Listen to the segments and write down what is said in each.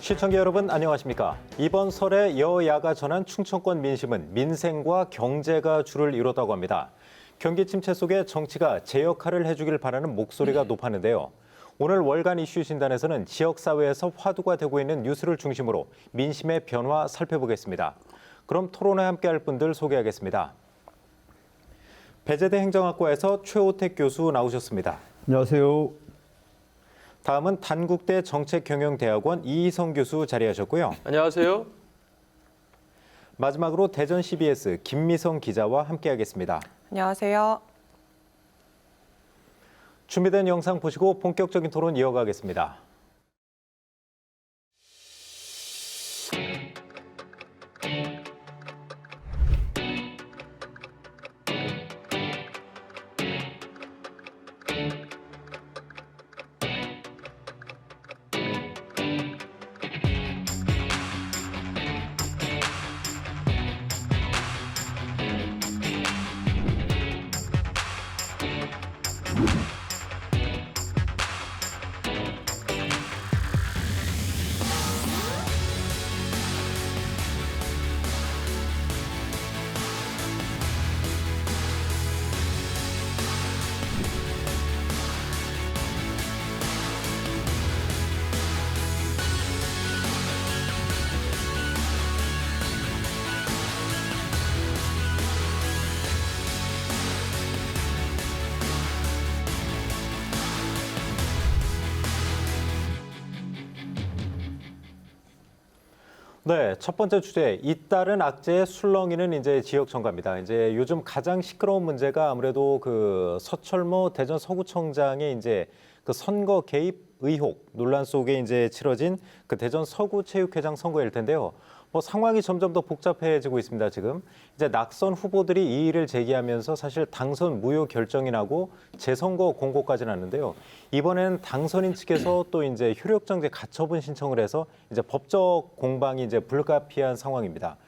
시청자 여러분 안녕하십니까? 이번 설에 여야가 전한 충청권 민심은 민생과 경제가 주를 이뤘다고 합니다. 경기 침체 속에 정치가 제 역할을 해주길 바라는 목소리가 높았는데요. 오늘 월간 이슈 진단에서는 지역사회에서 화두가 되고 있는 뉴스를 중심으로 민심의 변화 살펴보겠습니다. 그럼 토론에 함께할 분들 소개하겠습니다. 배재대 행정학과에서 최호택 교수 나오셨습니다. 안녕하세요. 다음은 단국대 정책경영대학원 이희성 교수 자리하셨고요. 안녕하세요. 마지막으로 대전 CBS 김미성 기자와 함께하겠습니다. 안녕하세요. 준비된 영상 보시고 본격적인 토론 이어가겠습니다. 네, 첫 번째 주제, 잇따른 악재의 술렁이는 이제 지역 정가입니다. 이제 요즘 가장 시끄러운 문제가 아무래도 그 서철모 대전 서구청장의 이제 그 선거 개입 의혹 논란 속에 이제 치러진 그 대전 서구체육회장 선거일 텐데요. 뭐 상황이 점점 더 복잡해지고 있습니다. 지금 이제 낙선 후보들이 이 일을 제기하면서 사실 당선 무효 결정이 나고 재선거 공고까지 났는데요. 이번에는 당선인 측에서 또 이제 효력정지 가처분 신청을 해서 이제 법적 공방이 이제 불가피한 상황입니다.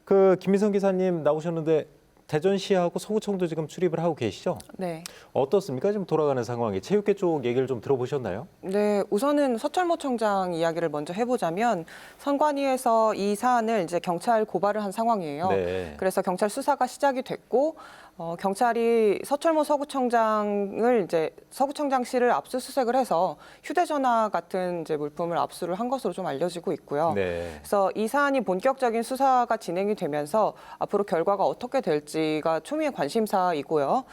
그 김미성 기사님 나오셨는데 대전시하고 서구청도 지금 출입을 하고 계시죠? 네. 어떻습니까? 지금 돌아가는 상황이 체육계 쪽 얘기를 좀 들어보셨나요? 네, 우선은 서철모 청장 이야기를 먼저 해보자면 선관위에서 이 사안을 이제 경찰 고발을 한 상황이에요. 네. 그래서 경찰 수사가 시작이 됐고 경찰이 서철모 서구청장을 이제 서구청장실을 압수수색을 해서 휴대전화 같은 이제 물품을 압수를 한 것으로 좀 알려지고 있고요. 네. 그래서 이 사안이 본격적인 수사가 진행이 되면서 앞으로 결과가 어떻게 될지가 초미의 관심사이고요.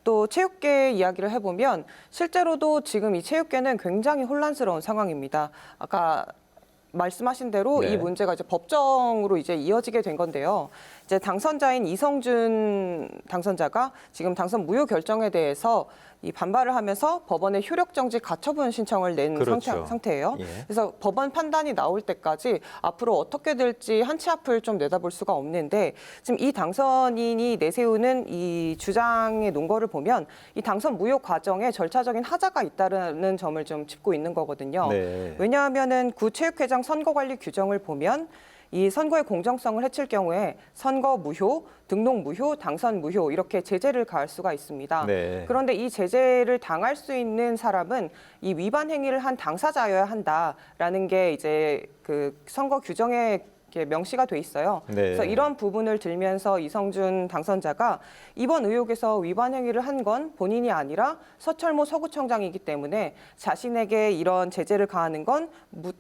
또 체육계 이야기를 해보면 실제로도 지금 이 체육계는 굉장히 혼란스러운 상황입니다. 아까 말씀하신 대로 네. 이 문제가 이제 법정으로 이제 이어지게 된 건데요. 이제 당선자인 이성준 당선자가 지금 당선 무효 결정에 대해서 이 반발을 하면서 법원에 효력정지 가처분 신청을 낸 그렇죠. 상태예요. 예. 그래서 법원 판단이 나올 때까지 앞으로 어떻게 될지 한 치 앞을 좀 내다볼 수가 없는데 지금 이 당선인이 내세우는 이 주장의 논거를 보면 이 당선 무효 과정에 절차적인 하자가 있다는 점을 좀 짚고 있는 거거든요. 네. 왜냐하면은 구체육회장 선거관리 규정을 보면 이 선거의 공정성을 해칠 경우에 선거 무효, 등록 무효, 당선 무효 이렇게 제재를 가할 수가 있습니다. 네. 그런데 이 제재를 당할 수 있는 사람은 이 위반 행위를 한 당사자여야 한다라는 게 이제 그 선거 규정에 이렇게 명시가 돼 있어요. 네. 그래서 이런 부분을 들면서 이성준 당선자가 이번 의혹에서 위반 행위를 한 건 본인이 아니라 서철모 서구청장이기 때문에 자신에게 이런 제재를 가하는 건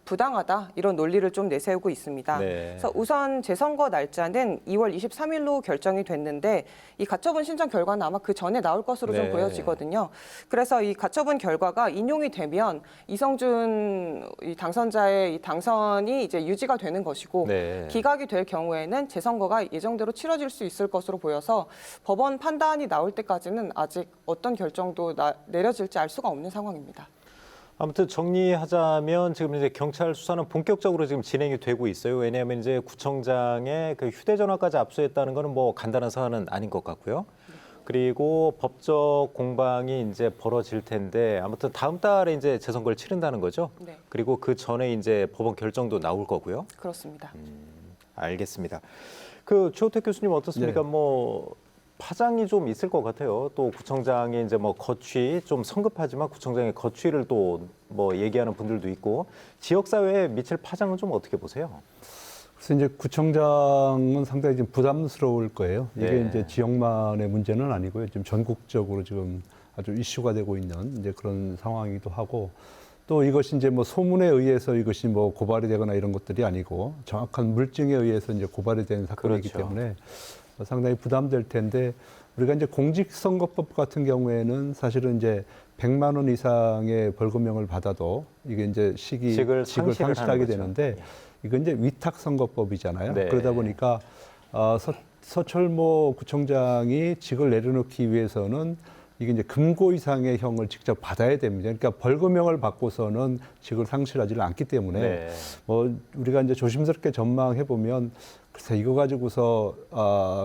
부당하다 이런 논리를 좀 내세우고 있습니다. 네. 그래서 우선 재선거 날짜는 2월 23일로 결정이 됐는데 이 가처분 신청 결과는 아마 그 전에 나올 것으로 네. 좀 보여지거든요. 그래서 이 가처분 결과가 인용이 되면 이성준 이 당선자의 이 당선이 이제 유지가 되는 것이고 네. 기각이 될 경우에는 재선거가 예정대로 치러질 수 있을 것으로 보여서 법원 판단이 나올 때까지는 아직 어떤 결정도 내려질지 알 수가 없는 상황입니다. 아무튼 정리하자면 지금 이제 경찰 수사는 본격적으로 지금 진행이 되고 있어요. 왜냐하면 이제 구청장의 그 휴대전화까지 압수했다는 거는 뭐 간단한 사안은 아닌 것 같고요. 그리고 법적 공방이 이제 벌어질 텐데 아무튼 다음 달에 이제 재선거를 치른다는 거죠. 네. 그리고 그 전에 이제 법원 결정도 나올 거고요. 그렇습니다. 알겠습니다. 그 최호택 교수님 어떻습니까? 네. 뭐 파장이 좀 있을 것 같아요. 또 구청장의 이제 뭐 거취 좀 성급하지만 구청장의 거취를 또 뭐 얘기하는 분들도 있고 지역 사회에 미칠 파장은 좀 어떻게 보세요? 그래서 이제 구청장은 상당히 좀 부담스러울 거예요. 이게 네. 이제 지역만의 문제는 아니고요. 지금 전국적으로 지금 아주 이슈가 되고 있는 이제 그런 상황이기도 하고 또 이것이 이제 뭐 소문에 의해서 이것이 뭐 고발이 되거나 이런 것들이 아니고 정확한 물증에 의해서 이제 고발이 된 사건이기 그렇죠. 때문에 상당히 부담될 텐데 우리가 이제 공직선거법 같은 경우에는 사실은 이제 100만 원 이상의 벌금형을 받아도 이게 이제 직을 상실을 상실하게 하는 거죠. 되는데 이건 이제 위탁선거법이잖아요. 네. 그러다 보니까 서철모 구청장이 직을 내려놓기 위해서는 이게 이제 금고 이상의 형을 직접 받아야 됩니다. 그러니까 벌금형을 받고서는 직을 상실하지를 않기 때문에 네. 뭐 우리가 이제 조심스럽게 전망해 보면 글쎄 이거 가지고서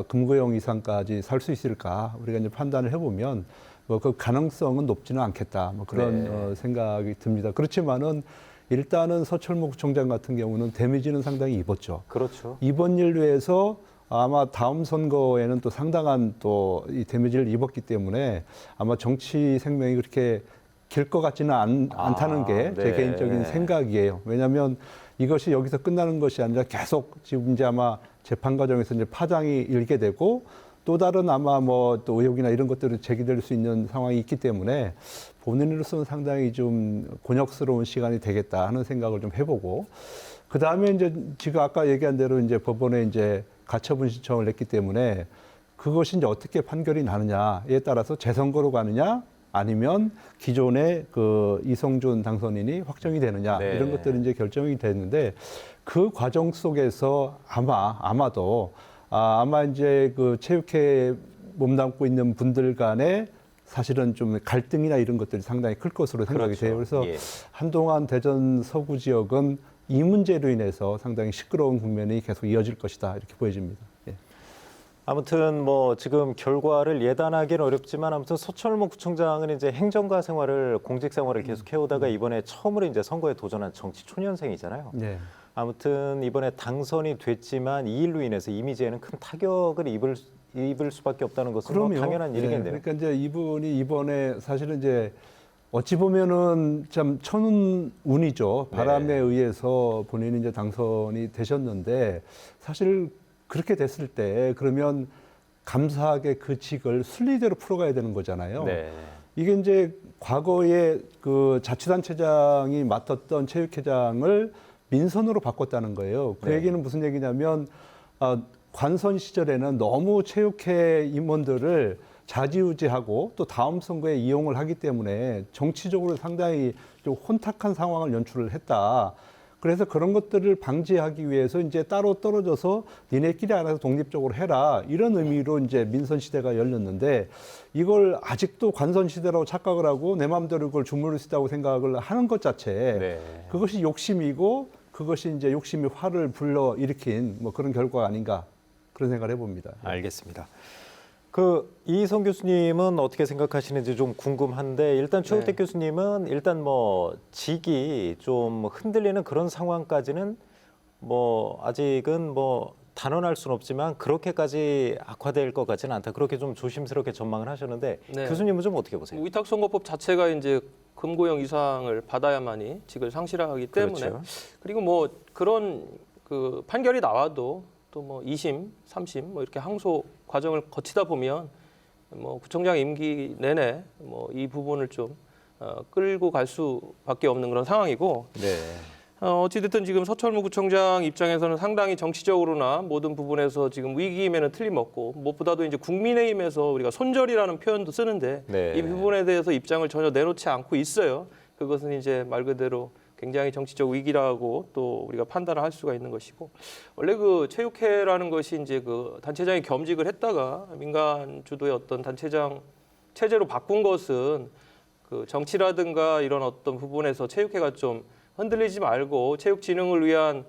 금고형 이상까지 살 수 있을까 우리가 이제 판단을 해보면 뭐 그 가능성은 높지는 않겠다 뭐 그런 네. 생각이 듭니다. 그렇지만은 일단은 서철모 구청장 같은 경우는 데미지는 상당히 입었죠. 그렇죠. 이번 일로해서 아마 다음 선거에는 또 상당한 또 이 데미지를 입었기 때문에 아마 정치 생명이 그렇게 길 것 같지는 않다는 게 제 네. 개인적인 생각이에요. 왜냐하면 이것이 여기서 끝나는 것이 아니라 계속 지금 이제 아마 재판 과정에서 이제 파장이 일게 되고 또 다른 아마 뭐 또 의혹이나 이런 것들이 제기될 수 있는 상황이 있기 때문에 본인으로서는 상당히 좀 곤욕스러운 시간이 되겠다 하는 생각을 좀 해보고 그 다음에 이제 지금 아까 얘기한 대로 이제 법원에 이제 가처분 신청을 냈기 때문에 그것이 이제 어떻게 판결이 나느냐에 따라서 재선거로 가느냐 아니면 기존의 그 이성준 당선인이 확정이 되느냐 네. 이런 것들이 이제 결정이 됐는데 그 과정 속에서 아마도 아마 이제 그 체육회에 몸담고 있는 분들 간에 사실은 좀 갈등이나 이런 것들이 상당히 클 것으로 생각이 그렇죠. 돼요. 그래서 예. 한동안 대전 서구 지역은 이 문제로 인해서 상당히 시끄러운 국면이 계속 이어질 것이다 이렇게 보여집니다. 예. 아무튼 뭐 지금 결과를 예단하기는 어렵지만 아무튼 서철모 구청장은 이제 행정가 생활을 공직 생활을 계속 해오다가 이번에 처음으로 이제 선거에 도전한 정치 초년생이잖아요. 네. 아무튼 이번에 당선이 됐지만 이 일로 인해서 이미지에는 큰 타격을 입을 수밖에 없다는 것은 뭐 당연한 예, 일이겠네요. 그러니까 이제 이분이 이번에 사실은 이제 어찌 보면은 참 천운이죠. 바람에 네. 의해서 본인이 이제 당선이 되셨는데 사실 그렇게 됐을 때 그러면 감사하게 그 직을 순리대로 풀어가야 되는 거잖아요. 네. 이게 이제 과거에 그 자치단체장이 맡았던 체육회장을 민선으로 바꿨다는 거예요. 그 네. 얘기는 무슨 얘기냐면 관선 시절에는 너무 체육회 임원들을 좌지우지하고 또 다음 선거에 이용을 하기 때문에 정치적으로 상당히 좀 혼탁한 상황을 연출을 했다. 그래서 그런 것들을 방지하기 위해서 이제 따로 떨어져서 니네끼리 알아서 독립적으로 해라. 이런 의미로 이제 민선 시대가 열렸는데 이걸 아직도 관선 시대라고 착각을 하고 내 마음대로 그걸 주무를 수 있다고 생각을 하는 것 자체 네. 그것이 욕심이고 그것이 이제 욕심이 화를 불러 일으킨 뭐 그런 결과가 아닌가 그런 생각을 해봅니다. 알겠습니다. 그 이희성 교수님은 어떻게 생각하시는지 좀 궁금한데 일단 최우택 교수님은 일단 뭐 직이 좀 흔들리는 그런 상황까지는 뭐 아직은 뭐 단언할 수는 없지만 그렇게까지 악화될 것 같지는 않다. 그렇게 좀 조심스럽게 전망을 하셨는데 네. 교수님은 좀 어떻게 보세요? 위탁선거법 자체가 이제 금고형 이상을 받아야만이 직을 상실하기 때문에 그렇죠. 그리고 뭐 그런 그 판결이 나와도 또 뭐 2심, 3심 뭐 이렇게 항소 과정을 거치다 보면 뭐 구청장 임기 내내 뭐 이 부분을 좀 끌고 갈 수밖에 없는 그런 상황이고 네. 어찌됐든 지금 서철무 구청장 입장에서는 상당히 정치적으로나 모든 부분에서 지금 위기임에는 틀림없고 무엇보다도 이제 국민의힘에서 우리가 손절이라는 표현도 쓰는데 네. 이 부분에 대해서 입장을 전혀 내놓지 않고 있어요. 그것은 이제 말 그대로 굉장히 정치적 위기라고 또 우리가 판단을 할 수가 있는 것이고 원래 그 체육회라는 것이 이제 그 단체장이 겸직을 했다가 민간 주도의 어떤 단체장 체제로 바꾼 것은 그 정치라든가 이런 어떤 부분에서 체육회가 좀 흔들리지 말고 체육 진흥을 위한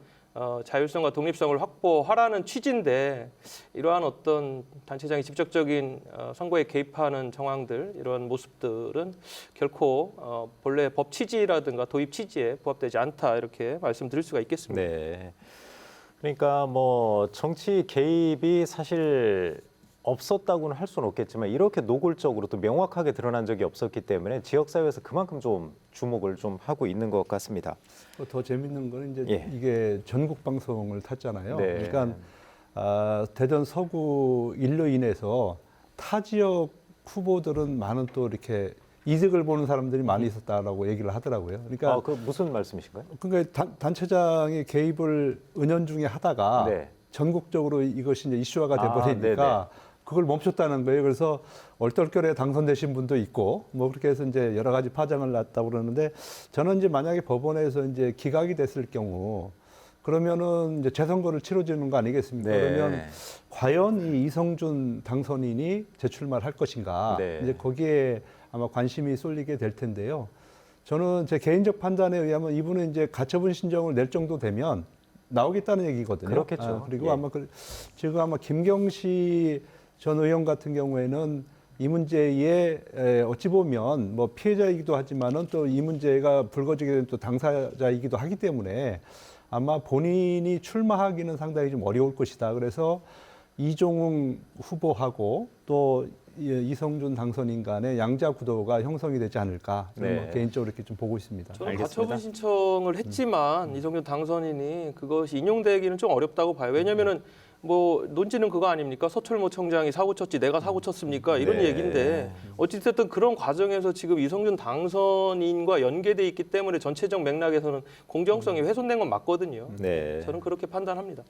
자율성과 독립성을 확보하라는 취지인데 이러한 어떤 단체장이 직접적인 선거에 개입하는 정황들 이러한 모습들은 결코 본래 법 취지라든가 도입 취지에 부합되지 않다 이렇게 말씀드릴 수가 있겠습니다. 네. 그러니까 뭐 정치 개입이 사실 없었다고는 할 수는 없겠지만 이렇게 노골적으로 또 명확하게 드러난 적이 없었기 때문에 지역사회에서 그만큼 좀 주목을 좀 하고 있는 것 같습니다. 더 재밌는 거는 이제 예. 이게 전국 방송을 탔잖아요. 네. 그러니까 대전 서구 일로 인해서 타 지역 후보들은 많은 또 이렇게 이득을 보는 사람들이 많이 있었다라고 얘기를 하더라고요. 그러니까 그 무슨 말씀이신가요? 그러니까 단체장의 개입을 은연중에 하다가 네. 전국적으로 이것이 이제 이슈화가 아, 돼버리니까 그걸 멈췄다는 거예요. 그래서 얼떨결에 당선되신 분도 있고 뭐 그렇게 해서 이제 여러 가지 파장을 났다고 그러는데 저는 이제 만약에 법원에서 이제 기각이 됐을 경우 그러면은 이제 재선거를 치러지는 거 아니겠습니까? 네. 그러면 과연 이 이성준 당선인이 재출마를 할 것인가? 네. 이제 거기에 아마 관심이 쏠리게 될 텐데요. 저는 제 개인적 판단에 의하면 이분은 이제 가처분 신청을 낼 정도 되면 나오겠다는 얘기거든요. 그렇겠죠. 그리고 예. 아마 지금 아마 김경시 전 의원 같은 경우에는 이 문제에 어찌 보면 뭐 피해자이기도 하지만은 또 이 문제가 불거지게 된 또 당사자이기도 하기 때문에 아마 본인이 출마하기는 상당히 좀 어려울 것이다. 그래서 이종웅 후보하고 또 이성준 당선인 간의 양자 구도가 형성이 되지 않을까. 저는 네. 뭐 개인적으로 이렇게 좀 보고 있습니다. 저는 알겠습니다. 가처분 신청을 했지만 이성준 당선인이 그것이 인용되기는 좀 어렵다고 봐요. 왜냐하면은 뭐 논지는 그거 아닙니까? 서철모 청장이 사고 쳤지 내가 사고 쳤습니까? 이런 네. 얘기인데 어찌됐든 그런 과정에서 지금 이성준 당선인과 연계돼 있기 때문에 전체적 맥락에서는 공정성이 훼손된 건 맞거든요. 네. 저는 그렇게 판단합니다.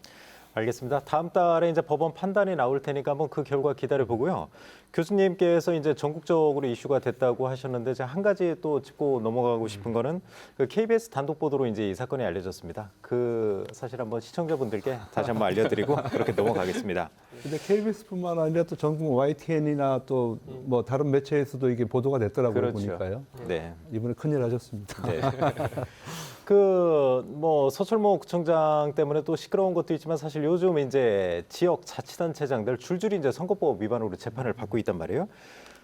알겠습니다. 다음 달에 이제 법원 판단이 나올 테니까 한번 그 결과 기다려 보고요. 교수님께서 이제 전국적으로 이슈가 됐다고 하셨는데 제가 한 가지 또 짚고 넘어가고 싶은 거는 그 KBS 단독 보도로 이제 이 사건이 알려졌습니다. 그 사실 한번 시청자분들께 다시 한번 알려드리고 그렇게 넘어가겠습니다. 근데 KBS뿐만 아니라 또 전국 YTN이나 또 뭐 다른 매체에서도 이게 보도가 됐더라고요. 그렇죠. 보니까요. 네. 이번에 큰일 하셨습니다. 네. 그 뭐 서철모 구청장 때문에 또 시끄러운 것도 있지만 사실 요즘 이제 지역 자치단체장들 줄줄이 이제 선거법 위반으로 재판을 받고 있단 말이에요.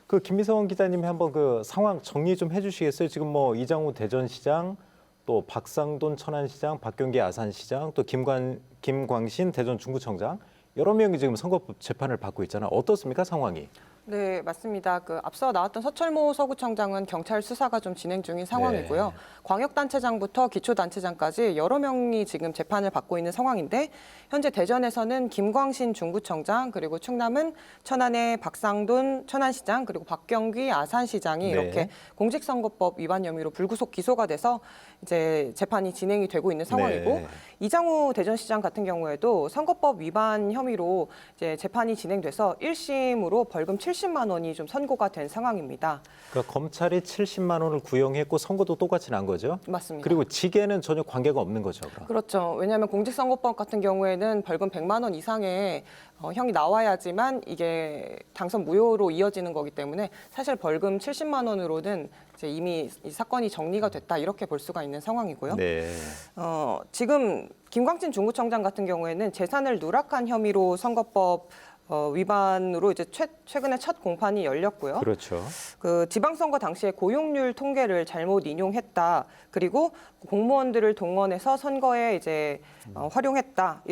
그 김미성 기자님이 한번 그 상황 정리 좀 해주시겠어요? 지금 뭐 이장우 대전시장, 또 박상돈 천안시장, 박경기 아산시장, 또 김광신 대전 중구청장 여러 명이 지금 선거법 재판을 받고 있잖아요. 어떻습니까 상황이? 네, 맞습니다. 앞서 나왔던 서철모 서구청장은 경찰 수사가 좀 진행 중인 상황이고요. 네. 광역단체장부터 기초단체장까지 여러 명이 지금 재판을 받고 있는 상황인데 현재 대전에서는 김광신 중구청장 그리고 충남은 천안의 박상돈 천안시장 그리고 박경기 아산시장이 네. 이렇게 공직선거법 위반 혐의로 불구속 기소가 돼서 이제 재판이 진행이 되고 있는 상황이고 네. 이장우 대전시장 같은 경우에도 선거법 위반 혐의로 이제 재판이 진행돼서 1심으로 벌금 70만 원이 좀 선고가 된 상황입니다. 그러니까 검찰이 70만 원을 구형했고 선고도 똑같이 난 거죠? 맞습니다. 그리고 직에는 전혀 관계가 없는 거죠. 그럼. 그렇죠. 왜냐하면 공직선거법 같은 경우에는 벌금 100만 원 이상의 형이 나와야지만 이게 당선 무효로 이어지는 거기 때문에 사실 벌금 70만 원으로는 이제 이미 이 사건이 정리가 됐다 이렇게 볼 수가 있는 상황이고요. 네. 지금 김광진 중구청장 같은 경우에는 재산을 누락한 혐의로 선거법 위반으로 이제 최근에 첫 공판이 열렸고요. 그렇죠. 그 지방선거 당시에 고용률 통계를 잘못 인용했다. 그리고 공무원들을 동원해서 선거에 이제 활용했다.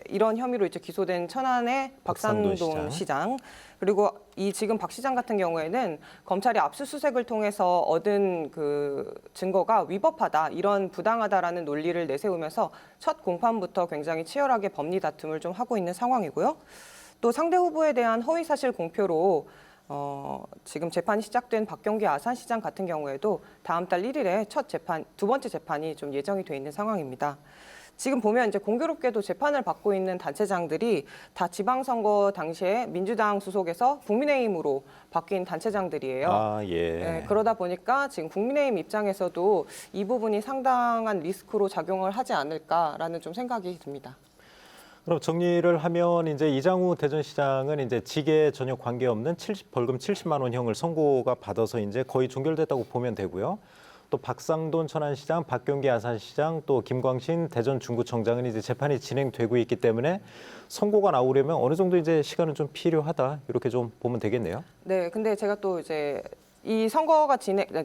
이런 혐의로 이제 기소된 천안의 박상돈 시장. 그리고 이 지금 박 시장 같은 경우에는 검찰이 압수수색을 통해서 얻은 그 증거가 위법하다, 이런 부당하다라는 논리를 내세우면서 첫 공판부터 굉장히 치열하게 법리 다툼을 좀 하고 있는 상황이고요. 또 상대 후보에 대한 허위사실 공표로 지금 재판이 시작된 박경기 아산시장 같은 경우에도 다음 달 1일에 두 번째 재판이 좀 예정이 돼 있는 상황입니다. 지금 보면 이제 공교롭게도 재판을 받고 있는 단체장들이 다 지방선거 당시에 민주당 소속에서 국민의힘으로 바뀐 단체장들이에요. 아, 예. 네, 그러다 보니까 지금 국민의힘 입장에서도 이 부분이 상당한 리스크로 작용을 하지 않을까라는 좀 생각이 듭니다. 그럼 정리를 하면 이제 이장우 대전시장은 이제 직에 전혀 관계없는 벌금 70만 원형을 선고가 받아서 이제 거의 종결됐다고 보면 되고요. 또 박상돈 천안시장, 박경기 아산시장, 또 김광신 대전 중구청장은 이제 재판이 진행되고 있기 때문에 선고가 나오려면 어느 정도 이제 시간은 좀 필요하다 이렇게 좀 보면 되겠네요. 네, 근데 제가 또 이제 이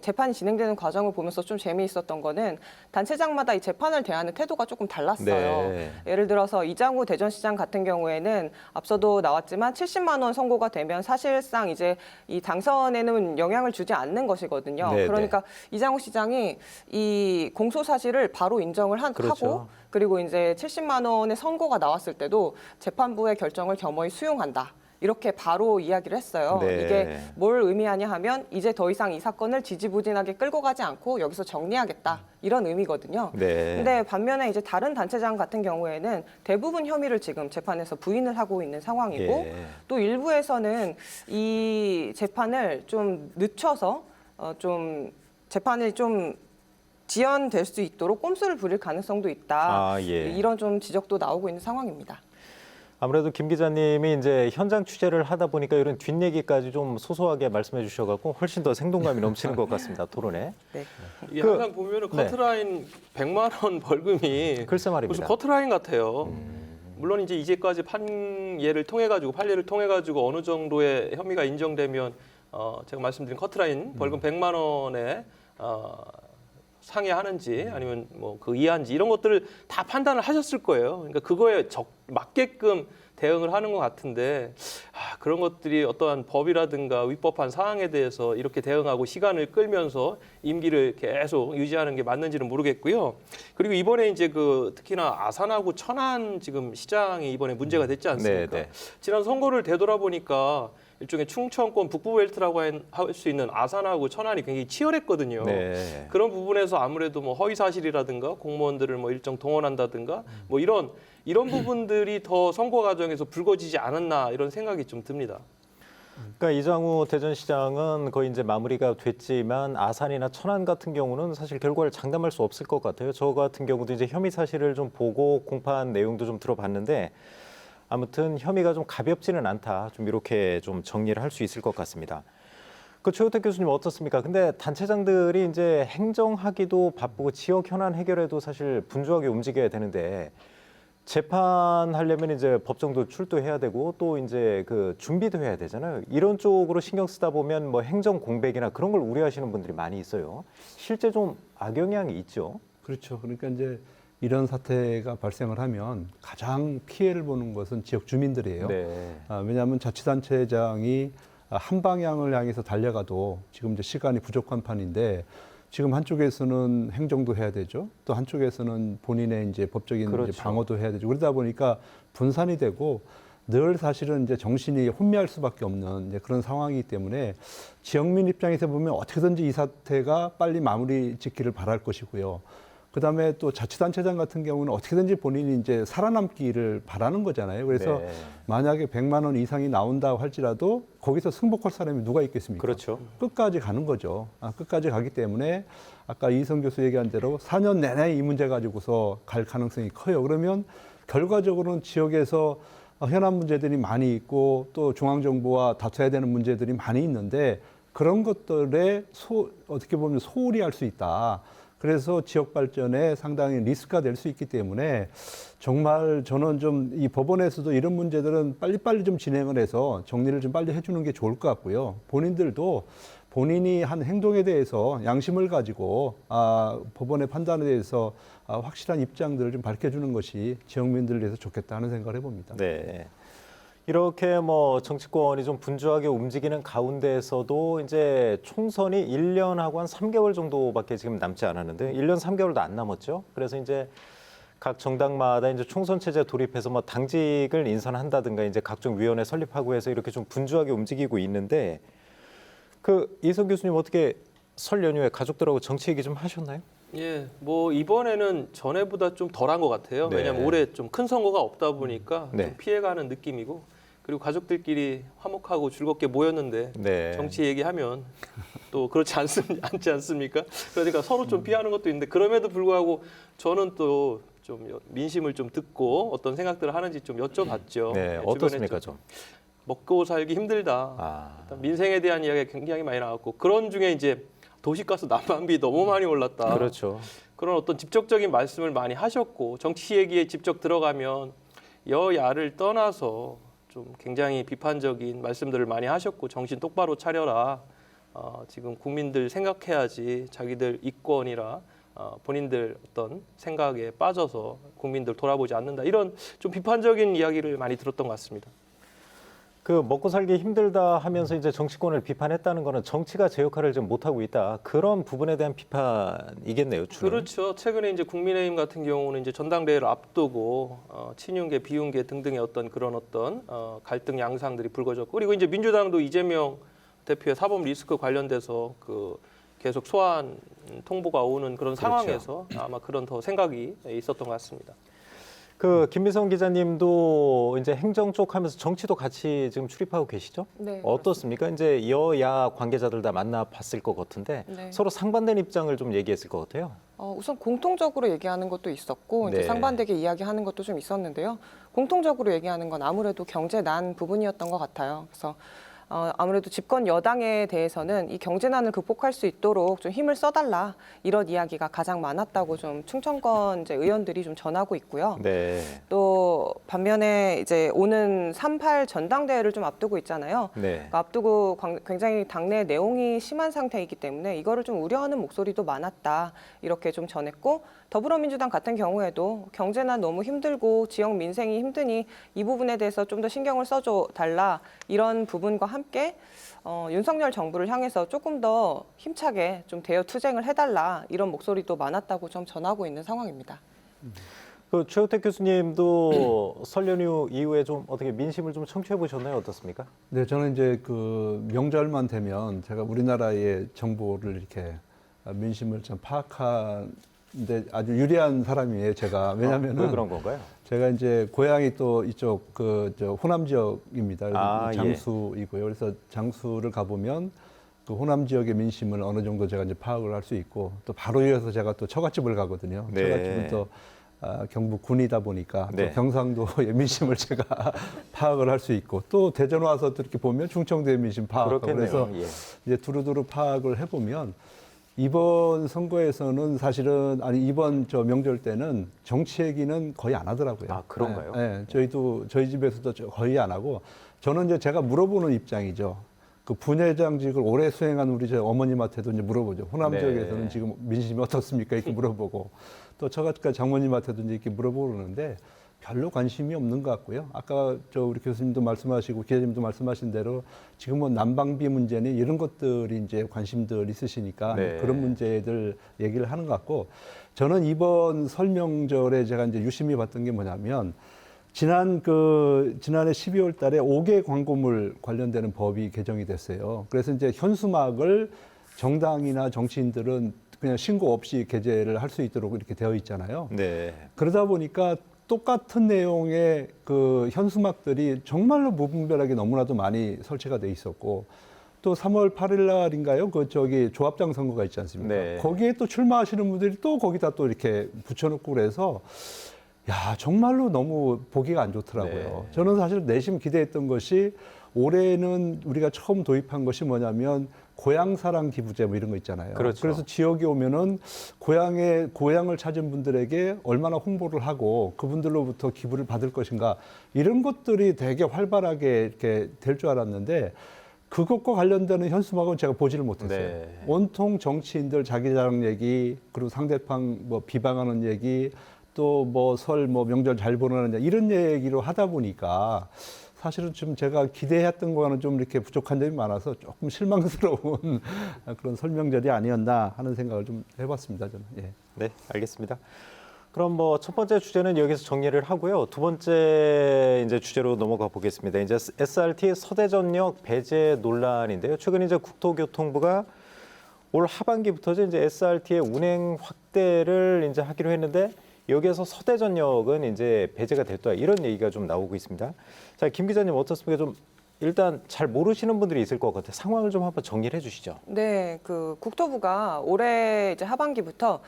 재판이 진행되는 과정을 보면서 좀 재미있었던 거는 단체장마다 이 재판을 대하는 태도가 조금 달랐어요. 네. 예를 들어서 이장우 대전시장 같은 경우에는 앞서도 나왔지만 70만 원 선고가 되면 사실상 이제 이 당선에는 영향을 주지 않는 것이거든요. 네, 그러니까 이장우 시장이 이 공소 사실을 바로 인정을 그렇죠. 하고 그리고 이제 70만 원의 선고가 나왔을 때도 재판부의 결정을 겸허히 수용한다. 이렇게 바로 이야기를 했어요. 네. 이게 뭘 의미하냐 하면 이제 더 이상 이 사건을 지지부진하게 끌고 가지 않고 여기서 정리하겠다. 이런 의미거든요. 네. 근데 반면에 이제 다른 단체장 같은 경우에는 대부분 혐의를 지금 재판에서 부인을 하고 있는 상황이고 예. 또 일부에서는 이 재판을 좀 늦춰서 좀 재판이 좀 지연될 수 있도록 꼼수를 부릴 가능성도 있다. 예. 이런 좀 지적도 나오고 있는 상황입니다. 아무래도 김 기자님이 이제 현장 취재를 하다 보니까 이런 뒷얘기까지 좀 소소하게 말씀해 주셔갖고 훨씬 더 생동감이 넘치는 것 같습니다. 토론에. 네. 이게 그- 항상 보면은 커트라인 100만 원 벌금이 글쎄 말입니다. 무슨 커트라인 같아요. 물론 이제 이제까지 판례를 통해 가지고 어느 정도의 혐의가 인정되면 제가 말씀드린 커트라인 벌금 100만 원에 상회하는지 아니면 뭐 그 이하인지 이런 것들을 다 판단을 하셨을 거예요. 그러니까 그거에 맞게끔 대응을 하는 것 같은데 그런 것들이 어떠한 법이라든가 위법한 사항에 대해서 이렇게 대응하고 시간을 끌면서 임기를 계속 유지하는 게 맞는지는 모르겠고요. 그리고 이번에 이제 그 특히나 아산하고 천안 지금 시장이 이번에 문제가 됐지 않습니까? 네, 네. 지난 선거를 되돌아보니까 일종의 충청권 북부벨트라고 할 수 있는 아산하고 천안이 굉장히 치열했거든요. 네. 그런 부분에서 아무래도 뭐 허위 사실이라든가 공무원들을 뭐 일정 동원한다든가 뭐 이런 부분들이 더 선거 과정에서 불거지지 않았나 이런 생각이 좀 듭니다. 그러니까 이장우 대전시장은 거의 이제 마무리가 됐지만 아산이나 천안 같은 경우는 사실 결과를 장담할 수 없을 것 같아요. 저 같은 경우도 이제 혐의 사실을 좀 보고 공판 내용도 좀 들어봤는데 아무튼 혐의가 좀 가볍지는 않다. 좀 이렇게 좀 정리를 할 수 있을 것 같습니다. 그 최우택 교수님 어떻습니까? 근데 단체장들이 이제 행정하기도 바쁘고 지역 현안 해결에도 사실 분주하게 움직여야 되는데 재판하려면 이제 법정도 출두해야 되고 또 이제 그 준비도 해야 되잖아요. 이런 쪽으로 신경 쓰다 보면 뭐 행정 공백이나 그런 걸 우려하시는 분들이 많이 있어요. 실제 좀 악영향이 있죠. 그렇죠. 그러니까 이제 이런 사태가 발생을 하면 가장 피해를 보는 것은 지역 주민들이에요. 네. 왜냐하면 자치단체장이 한 방향을 향해서 달려가도 지금 이제 시간이 부족한 판인데 지금 한쪽에서는 행정도 해야 되죠. 또 한쪽에서는 본인의 이제 법적인 그렇죠. 이제 방어도 해야 되죠. 그러다 보니까 분산이 되고 늘 사실은 이제 정신이 혼미할 수밖에 없는 이제 그런 상황이기 때문에 지역민 입장에서 보면 어떻게든지 이 사태가 빨리 마무리 짓기를 바랄 것이고요. 그다음에 또 자치단체장 같은 경우는 어떻게든지 본인이 이제 살아남기를 바라는 거잖아요. 그래서 네. 만약에 100만 원 이상이 나온다고 할지라도 거기서 승복할 사람이 누가 있겠습니까? 그렇죠. 끝까지 가는 거죠. 끝까지 가기 때문에 아까 이성 교수 얘기한 대로 4년 내내 이 문제 가지고서 갈 가능성이 커요. 그러면 결과적으로는 지역에서 현안 문제들이 많이 있고 또 중앙정부와 다퉈야 되는 문제들이 많이 있는데 그런 것들에 어떻게 보면 소홀히 할 수 있다. 그래서 지역 발전에 상당히 리스크가 될 수 있기 때문에 정말 저는 좀 이 법원에서도 이런 문제들은 빨리빨리 좀 진행을 해서 정리를 좀 빨리 해주는 게 좋을 것 같고요. 본인들도 본인이 한 행동에 대해서 양심을 가지고 법원의 판단에 대해서 확실한 입장들을 좀 밝혀주는 것이 지역민들을 위해서 좋겠다 하는 생각을 해봅니다. 네. 이렇게 뭐 정치권이 좀 분주하게 움직이는 가운데에서도 이제 총선이 1년하고 한 3개월 정도밖에 지금 남지 않았는데 1년 3개월도 안 남았죠. 그래서 이제 각 정당마다 이제 총선 체제 돌입해서 뭐 당직을 인선한다든가 이제 각종 위원회 설립하고 해서 이렇게 좀 분주하게 움직이고 있는데 그 이성 교수님 어떻게 설 연휴에 가족들하고 정치 얘기 좀 하셨나요? 예, 뭐 이번에는 전에보다 좀 덜한 것 같아요. 네. 왜냐하면 올해 좀 큰 선거가 없다 보니까 네. 좀 피해가는 느낌이고 그리고 가족들끼리 화목하고 즐겁게 모였는데 네. 정치 얘기하면 또 그렇지 않지 않습니까? 그러니까 서로 좀 피하는 것도 있는데 그럼에도 불구하고 저는 또 좀 민심을 좀 듣고 어떤 생각들을 하는지 좀 여쭤봤죠. 네, 예, 어떻습니까 주변에 좀? 먹고 살기 힘들다. 일단 민생에 대한 이야기가 굉장히 많이 나왔고 그런 중에 이제 도시가스 난방비 너무 많이 올랐다. 그렇죠. 그런 어떤 직접적인 말씀을 많이 하셨고 정치 얘기에 직접 들어가면 여야를 떠나서 좀 굉장히 비판적인 말씀들을 많이 하셨고 정신 똑바로 차려라. 지금 국민들 생각해야지 자기들 이권이라 본인들 어떤 생각에 빠져서 국민들 돌아보지 않는다. 이런 좀 비판적인 이야기를 많이 들었던 것 같습니다. 그 먹고 살기 힘들다 하면서 이제 정치권을 비판했다는 거는 정치가 제 역할을 좀 못하고 있다. 그런 부분에 대한 비판이겠네요. 주로. 그렇죠. 최근에 이제 국민의힘 같은 경우는 이제 전당대회를 앞두고 친윤계, 비윤계 등등의 어떤 그런 어떤 갈등 양상들이 불거졌고, 그리고 이제 민주당도 이재명 대표의 사법 리스크 관련돼서 그 계속 소환 통보가 오는 그런 상황에서 아마 그런 더 생각이 있었던 것 같습니다. 그 김미성 기자님도 이제 행정 쪽 하면서 정치도 같이 지금 출입하고 계시죠? 네, 어떻습니까? 이제 여야 관계자들 다 만나봤을 것 같은데 네. 서로 상반된 입장을 좀 얘기했을 것 같아요. 우선 공통적으로 얘기하는 것도 있었고 이제 네. 상반되게 이야기하는 것도 좀 있었는데요. 공통적으로 얘기하는 건 아무래도 경제난 부분이었던 것 같아요. 그래서 아무래도 집권 여당에 대해서는 이 경제난을 극복할 수 있도록 좀 힘을 써달라 이런 이야기가 가장 많았다고 좀 충청권 이제 의원들이 좀 전하고 있고요. 네. 또 반면에 이제 오는 3.8 전당대회를 좀 앞두고 있잖아요. 네. 그러니까 앞두고 굉장히 당내 내용이 심한 상태이기 때문에 이거를 좀 우려하는 목소리도 많았다 이렇게 좀 전했고, 더불어민주당 같은 경우에도 경제난 너무 힘들고 지역 민생이 힘드니 이 부분에 대해서 좀 더 신경을 써줘 달라 이런 부분과 함께 윤석열 정부를 향해서 조금 더 힘차게 좀 대여 투쟁을 해달라 이런 목소리도 많았다고 좀 전하고 있는 상황입니다. 그 최우택 교수님도 설 연휴 이후에 좀 어떻게 민심을 좀 청취해 보셨나요? 어떻습니까? 네, 저는 이제 그 명절만 되면 제가 우리나라의 정보를 이렇게 민심을 좀 파악하는데 아주 유리한 사람이에요, 제가. 왜냐면은 왜 그런 건가요? 제가 이제 고향이 또 이쪽 저 호남 지역입니다. 그래서 예. 장수이고요. 그래서 장수를 가보면 그 호남 지역의 민심을 어느 정도 제가 이제 파악을 할 수 있고, 또 바로 이어서 제가 또 처갓집을 가거든요. 네. 처갓집은 또 경북 군이다 보니까 네. 또 경상도의 민심을 제가 파악을 할 수 있고, 또 대전 와서 또 이렇게 보면 충청도의 민심 파악하고, 그렇겠네요. 그래서 예. 이제 두루두루 파악을 해보면 이번 선거에서는 사실은 이번 저 명절 때는 정치 얘기는 거의 안 하더라고요. 아, 그런가요? 네, 저희 집에서도 거의 안 하고, 저는 이제 제가 물어보는 입장이죠. 그 분회장직을 오래 수행한 우리 저 어머님한테도 이제 물어보죠. 호남 네. 지역에서는 지금 민심이 어떻습니까? 이렇게 물어보고, 또 처갓집 장모님한테도 이제 이렇게 물어보는데 별로 관심이 없는 것 같고요. 아까 저 우리 교수님도 말씀하시고 기자님도 말씀하신 대로 지금 뭐 난방비 문제니 이런 것들이 이제 관심들 있으시니까 네. 그런 문제들 얘기를 하는 것 같고, 저는 이번 설 명절에 제가 이제 유심히 봤던 게 뭐냐면, 지난해 12월 달에 5개 광고물 관련되는 법이 개정이 됐어요. 그래서 이제 현수막을 정당이나 정치인들은 그냥 신고 없이 게재를 할 수 있도록 이렇게 되어 있잖아요. 네. 그러다 보니까 똑같은 내용의 그 현수막들이 정말로 무분별하게 너무나도 많이 설치가 돼 있었고, 또 3월 8일 날인가요? 그 조합장 선거가 있지 않습니까? 네. 거기에 또 출마하시는 분들이 또 거기다 또 이렇게 붙여놓고 그래서 야, 정말로 너무 보기가 안 좋더라고요. 네. 저는 사실 내심 기대했던 것이, 올해는 우리가 처음 도입한 것이 뭐냐면 고향사랑 기부제 뭐 이런 거 있잖아요. 그렇죠. 그래서 지역에 오면은 고향을 찾은 분들에게 얼마나 홍보를 하고 그분들로부터 기부를 받을 것인가, 이런 것들이 되게 활발하게 이렇게 될 줄 알았는데, 그것과 관련되는 현수막은 제가 보지를 못했어요. 네. 온통 정치인들 자기 자랑 얘기, 그리고 상대방 뭐 비방하는 얘기, 또 뭐 설 명절 잘 보내느냐 이런 얘기로 하다 보니까 사실은 좀 제가 기대했던 거와는 좀 이렇게 부족한 점이 많아서 조금 실망스러운 그런 설명절이 아니었나 하는 생각을 좀 해봤습니다, 저는. 예. 네, 알겠습니다. 그럼 뭐 첫 번째 주제는 여기서 정리를 하고요. 두 번째 이제 주제로 넘어가 보겠습니다. 이제 SRT 서대전역 배제 논란인데요. 최근 이제 국토교통부가 올 하반기부터 이제 SRT의 운행 확대를 이제 하기로 했는데, 여기에서 서대전역은 이제 배제가 됐다, 이런 얘기가 좀 나오고 있습니다. 자, 김 기자님 어떻습니까? 좀 일단 잘 모르시는 분들이 있을 것 같아요. 상황을 좀 한번 정리를 해주시죠. 네, 그 국토부가 올해 이제 하반기부터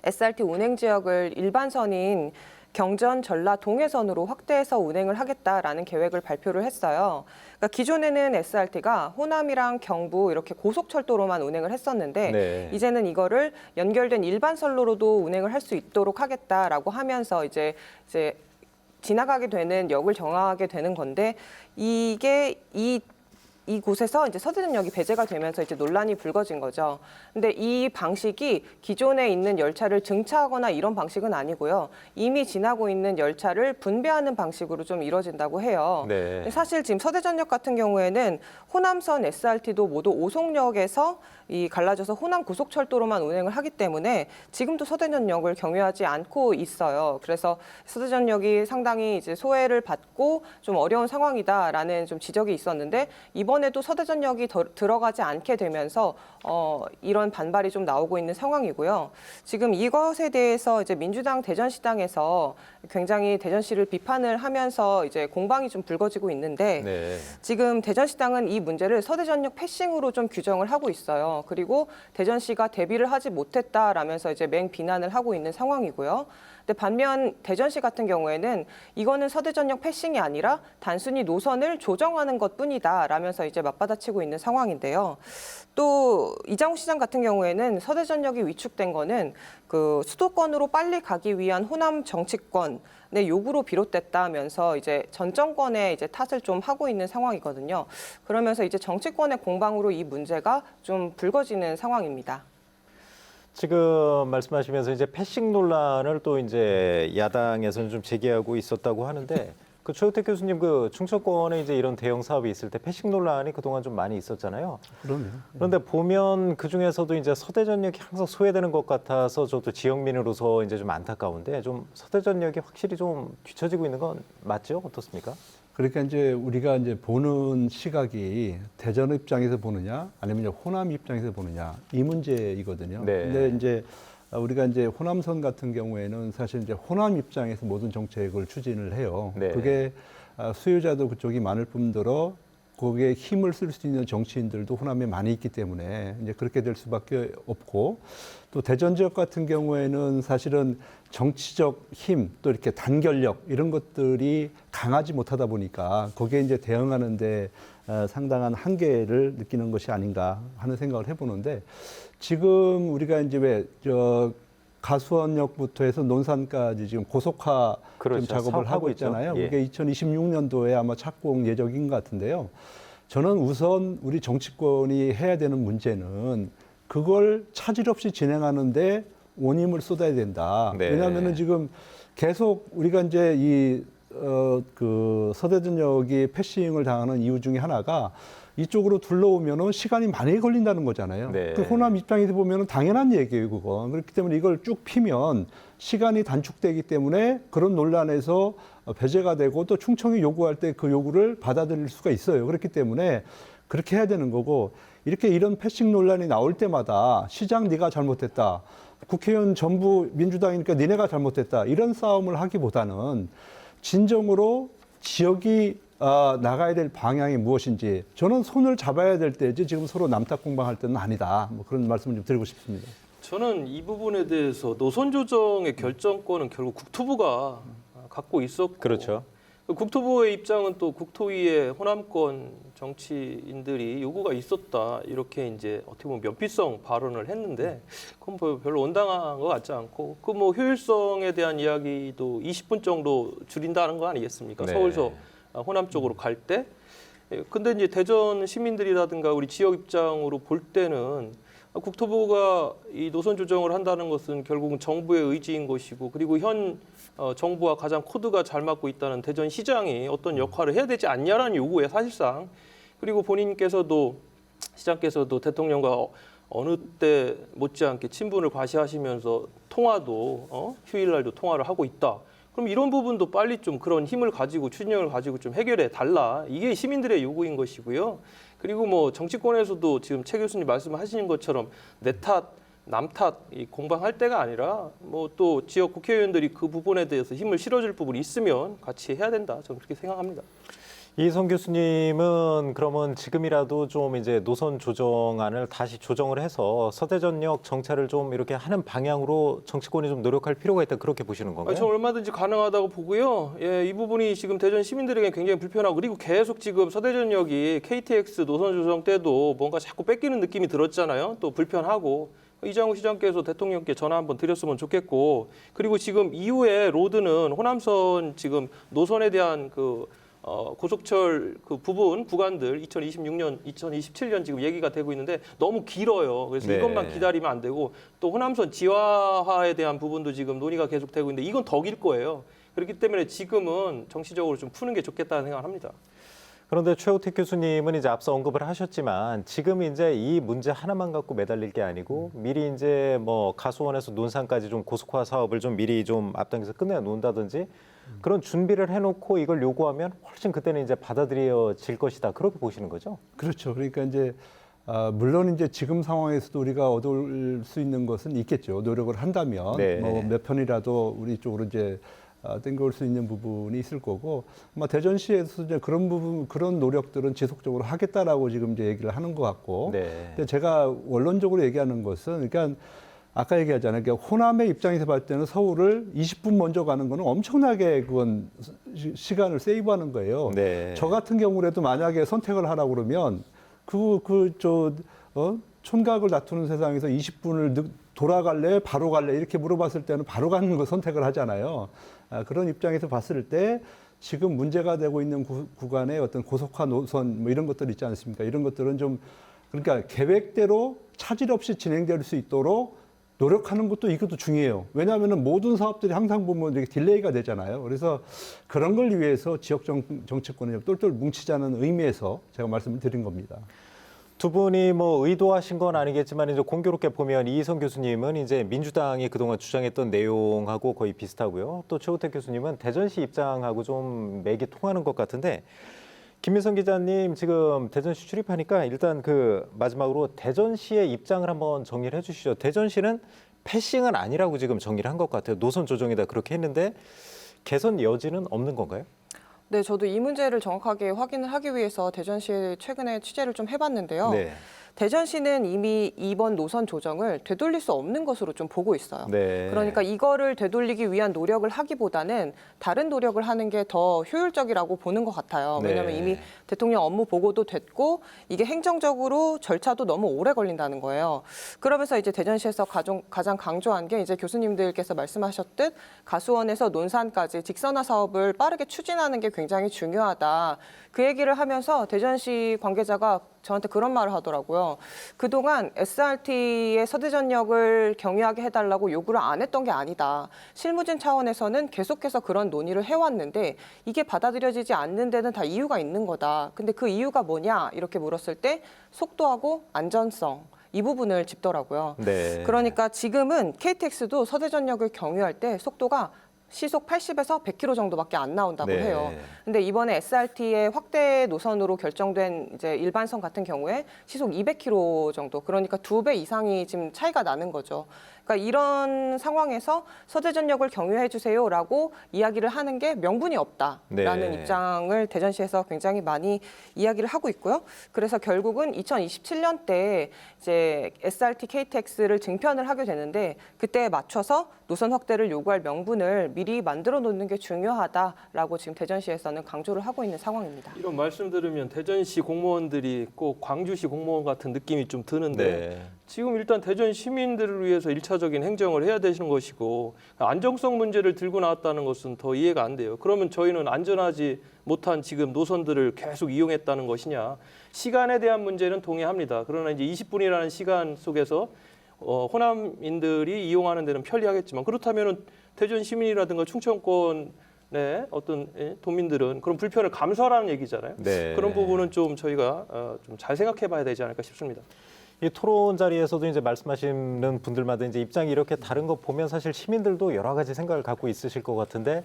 SRT 운행 지역을 일반선인 경전, 전라, 동해선으로 확대해서 운행을 하겠다라는 계획을 발표를 했어요. 그러니까 기존에는 SRT가 호남이랑 경부 이렇게 고속철도로만 운행을 했었는데, 네. 이제는 이거를 연결된 일반선로로도 운행을 할 수 있도록 하겠다라고 하면서 이제 지나가게 되는 역을 정하게 되는 건데, 이게 이 이곳에서 이제 서대전역이 배제가 되면서 이제 논란이 불거진 거죠. 근데 이 방식이 기존에 있는 열차를 증차하거나 이런 방식은 아니고요. 이미 지나고 있는 열차를 분배하는 방식으로 좀 이루어진다고 해요. 네. 사실 지금 서대전역 같은 경우에는 호남선 SRT도 모두 오송역에서 이 갈라져서 호남 고속철도로만 운행을 하기 때문에 지금도 서대전역을 경유하지 않고 있어요. 그래서 서대전역이 상당히 이제 소외를 받고 좀 어려운 상황이다라는 좀 지적이 있었는데 이번에도 서대전역이 들어가지 않게 되면서 이런 반발이 좀 나오고 있는 상황이고요. 지금 이것에 대해서 이제 민주당 대전시당에서 굉장히 대전시를 비판을 하면서 이제 공방이 좀 불거지고 있는데 네. 지금 대전시당은 이 문제를 서대전역 패싱으로 좀 규정을 하고 있어요. 그리고 대전시가 대비를 하지 못했다라면서 이제 맹비난을 하고 있는 상황이고요. 근데 반면 대전시 같은 경우에는 이거는 서대전역 패싱이 아니라 단순히 노선을 조정하는 것뿐이다라면서 이제 맞받아치고 있는 상황인데요. 또 이장우 시장 같은 경우에는 서대전역이 위축된 거는 그 수도권으로 빨리 가기 위한 호남 정치권의 요구로 비롯됐다면서 이제 전 정권의 이제 탓을 좀 하고 있는 상황이거든요. 그러면서 이제 정치권의 공방으로 이 문제가 좀 불거지는 상황입니다. 지금 말씀하시면서 이제 패싱 논란을 또 이제 야당에서는 좀 제기하고 있었다고 하는데 그 최우택 교수님 그 충청권에 이제 이런 대형 사업이 있을 때 패싱 논란이 그동안 좀 많이 있었잖아요. 그럼요. 그런데 보면 그 중에서도 이제 서대전역이 항상 소외되는 것 같아서 저도 지역민으로서 이제 좀 안타까운데 좀 서대전역이 확실히 좀 뒤처지고 있는 건 맞죠? 어떻습니까? 그러니까 이제 우리가 이제 보는 시각이 대전 입장에서 보느냐 아니면 이제 호남 입장에서 보느냐 이 문제이거든요. 네. 근데 이제 우리가 이제 호남선 같은 경우에는 사실 이제 호남 입장에서 모든 정책을 추진을 해요. 네. 그게 수요자도 그쪽이 많을 뿐더러 거기에 힘을 쓸 수 있는 정치인들도 호남에 많이 있기 때문에 이제 그렇게 될 수밖에 없고 또 대전 지역 같은 경우에는 사실은 정치적 힘 또 이렇게 단결력 이런 것들이 강하지 못하다 보니까 거기에 이제 대응하는데 상당한 한계를 느끼는 것이 아닌가 하는 생각을 해보는데 지금 우리가 이제 왜 가수원역부터 해서 논산까지 지금 고속화 그렇죠. 지금 작업을 사업하고 하고 있죠. 있잖아요. 예. 이게 2026년도에 아마 착공 예정인 것 같은데요. 저는 우선 우리 정치권이 해야 되는 문제는 그걸 차질 없이 진행하는데 온 힘을 쏟아야 된다. 네. 왜냐하면은 지금 계속 우리가 이제 그 서대전역이 패싱을 당하는 이유 중에 하나가 이쪽으로 둘러오면은 시간이 많이 걸린다는 거잖아요. 네. 그 호남 입장에서 보면은 당연한 얘기예요, 그거. 그렇기 때문에 이걸 쭉 피면 시간이 단축되기 때문에 그런 논란에서 배제가 되고 또 충청이 요구할 때 그 요구를 받아들일 수가 있어요. 그렇기 때문에 그렇게 해야 되는 거고 이렇게 이런 패싱 논란이 나올 때마다 시장 네가 잘못했다. 국회의원 전부 민주당이니까 니네가 잘못했다. 이런 싸움을 하기보다는 진정으로 지역이 나가야 될 방향이 무엇인지 저는 손을 잡아야 될 때지 지금 서로 남탓 공방할 때는 아니다. 뭐 그런 말씀을 좀 드리고 싶습니다. 저는 이 부분에 대해서 노선 조정의 결정권은 결국 국토부가 갖고 있었고 그렇죠. 국토부의 입장은 또 국토위의 호남권 정치인들이 요구가 있었다 이렇게 이제 어떻게 보면 면피성 발언을 했는데 그건 뭐 별로 온당한 것 같지 않고 그 뭐 효율성에 대한 이야기도 20분 정도 줄인다는 거 아니겠습니까? 네. 서울서 호남 쪽으로 갈 때. 근데 이제 대전 시민들이라든가 우리 지역 입장으로 볼 때는 국토부가 이 노선 조정을 한다는 것은 결국은 정부의 의지인 것이고 그리고 현 정부와 가장 코드가 잘 맞고 있다는 대전시장이 어떤 역할을 해야 되지 않냐라는 요구에 사실상 그리고 본인께서도 시장께서도 대통령과 어느 때 못지않게 친분을 과시하시면서 통화도 휴일날도 통화를 하고 있다. 그럼 이런 부분도 빨리 좀 그런 힘을 가지고 추진력을 가지고 좀 해결해 달라. 이게 시민들의 요구인 것이고요. 그리고 뭐 정치권에서도 지금 최 교수님 말씀하신 것처럼 내 탓, 남 탓 공방할 때가 아니라 뭐 또 지역 국회의원들이 그 부분에 대해서 힘을 실어줄 부분이 있으면 같이 해야 된다. 저는 그렇게 생각합니다. 이성 교수님은 그러면 지금이라도 좀 이제 노선 조정안을 다시 조정을 해서 서대전역 정차를 좀 이렇게 하는 방향으로 정치권이 좀 노력할 필요가 있다 그렇게 보시는 건가요? 저는 얼마든지 가능하다고 보고요. 이 부분이 지금 대전 시민들에게 굉장히 불편하고 그리고 계속 지금 서대전역이 KTX 노선 조정 때도 뭔가 자꾸 뺏기는 느낌이 들었잖아요. 또 불편하고 이장우 시장께서 대통령께 전화 한번 드렸으면 좋겠고 그리고 지금 이후에 로드는 호남선 지금 노선에 대한 그 고속철 그 부분 구간들 2026년, 2027년 지금 얘기가 되고 있는데 너무 길어요. 그래서 네. 이것만 기다리면 안 되고 또 호남선 지하화에 대한 부분도 지금 논의가 계속되고 있는데 이건 더 길 거예요. 그렇기 때문에 지금은 정치적으로 좀 푸는 게 좋겠다는 생각을 합니다. 그런데 최우택 교수님은 이제 앞서 언급을 하셨지만 지금 이제 이 문제 하나만 갖고 매달릴 게 아니고 미리 이제 뭐 가수원에서 논산까지 좀 고속화 사업을 좀 미리 좀 앞당겨서 끝내 놓는다든지 그런 준비를 해놓고 이걸 요구하면 훨씬 그때는 이제 받아들여질 것이다. 그렇게 보시는 거죠? 그렇죠. 그러니까 이제 물론 이제 지금 상황에서도 우리가 얻을 수 있는 것은 있겠죠. 노력을 한다면 네. 뭐 몇 편이라도 우리 쪽으로 이제 땡겨올 수 있는 부분이 있을 거고 아마 대전시에서 이제 그런 부분 그런 노력들은 지속적으로 하겠다라고 지금 이제 얘기를 하는 것 같고. 네. 근데 제가 원론적으로 얘기하는 것은 그러니까 아까 얘기하잖아요. 그러니까 호남의 입장에서 봤을 때는 서울을 20분 먼저 가는 거는 엄청나게 그건 시간을 세이브하는 거예요. 네. 저 같은 경우라도 만약에 선택을 하라고 그러면 촌각을 다투는 세상에서 20분을 돌아갈래, 바로 갈래 이렇게 물어봤을 때는 바로 가는 거 선택을 하잖아요. 그런 입장에서 봤을 때 지금 문제가 되고 있는 구간의 어떤 고속화 노선 뭐 이런 것들 있지 않습니까? 이런 것들은 좀 그러니까 계획대로 차질 없이 진행될 수 있도록 노력하는 것도 이것도 중요해요. 왜냐하면 모든 사업들이 항상 보면 이렇게 딜레이가 되잖아요. 그래서 그런 걸 위해서 지역 정치권을 똘똘 뭉치자는 의미에서 제가 말씀을 드린 겁니다. 두 분이 뭐 의도하신 건 아니겠지만 이제 공교롭게 보면 이희성 교수님은 이제 민주당이 그동안 주장했던 내용하고 거의 비슷하고요. 또 최우택 교수님은 대전시 입장하고 좀 맥이 통하는 것 같은데 김민성 기자님 지금 대전시 출입하니까 일단 그 마지막으로 대전시의 입장을 한번 정리를 해주시죠. 대전시는 패싱은 아니라고 지금 정리를 한 것 같아요. 노선 조정이다 그렇게 했는데 개선 여지는 없는 건가요? 네, 저도 이 문제를 정확하게 확인을 하기 위해서 대전시에 최근에 취재를 좀 해봤는데요. 네. 대전시는 이미 이번 노선 조정을 되돌릴 수 없는 것으로 좀 보고 있어요. 네. 그러니까 이거를 되돌리기 위한 노력을 하기보다는 다른 노력을 하는 게 더 효율적이라고 보는 것 같아요. 왜냐하면 네. 이미 대통령 업무 보고도 됐고 이게 행정적으로 절차도 너무 오래 걸린다는 거예요. 그러면서 이제 대전시에서 가장 강조한 게 이제 교수님들께서 말씀하셨듯 가수원에서 논산까지 직선화 사업을 빠르게 추진하는 게 굉장히 중요하다. 그 얘기를 하면서 대전시 관계자가 저한테 그런 말을 하더라고요. 그동안 SRT의 서대전역을 경유하게 해달라고 요구를 안 했던 게 아니다. 실무진 차원에서는 계속해서 그런 논의를 해왔는데 이게 받아들여지지 않는 데는 다 이유가 있는 거다. 근데 그 이유가 뭐냐 이렇게 물었을 때 속도하고 안전성. 이 부분을 짚더라고요. 네. 그러니까 지금은 KTX도 서대전역을 경유할 때 속도가 시속 80에서 100km 정도밖에 안 나온다고 네. 해요. 근데 이번에 SRT의 확대 노선으로 결정된 이제 일반선 같은 경우에 시속 200km 정도, 그러니까 2배 이상이 지금 차이가 나는 거죠. 그러니까 이런 상황에서 서대전역을 경유해 주세요라고 이야기를 하는 게 명분이 없다라는 네. 입장을 대전시에서 굉장히 많이 이야기를 하고 있고요. 그래서 결국은 2027년 때 이제 SRT KTX를 증편을 하게 되는데 그때에 맞춰서 노선 확대를 요구할 명분을 미리 만들어 놓는 게 중요하다라고 지금 대전시에서는 강조를 하고 있는 상황입니다. 이런 말씀 들으면 대전시 공무원들이 꼭 광주시 공무원 같은 느낌이 좀 드는데 네. 지금 일단 대전 시민들을 위해서 1차적인 행정을 해야 되시는 것이고 안정성 문제를 들고 나왔다는 것은 더 이해가 안 돼요. 그러면 저희는 안전하지 못한 지금 노선들을 계속 이용했다는 것이냐. 시간에 대한 문제는 동의합니다. 그러나 이제 20분이라는 시간 속에서 호남인들이 이용하는 데는 편리하겠지만 그렇다면 대전 시민이라든가 충청권의 어떤 도민들은 그런 불편을 감수하라는 얘기잖아요. 네. 그런 부분은 좀 저희가 좀 잘 생각해봐야 되지 않을까 싶습니다. 이 토론 자리에서도 이제 말씀하시는 분들마다 이제 입장이 이렇게 다른 거 보면 사실 시민들도 여러 가지 생각을 갖고 있으실 것 같은데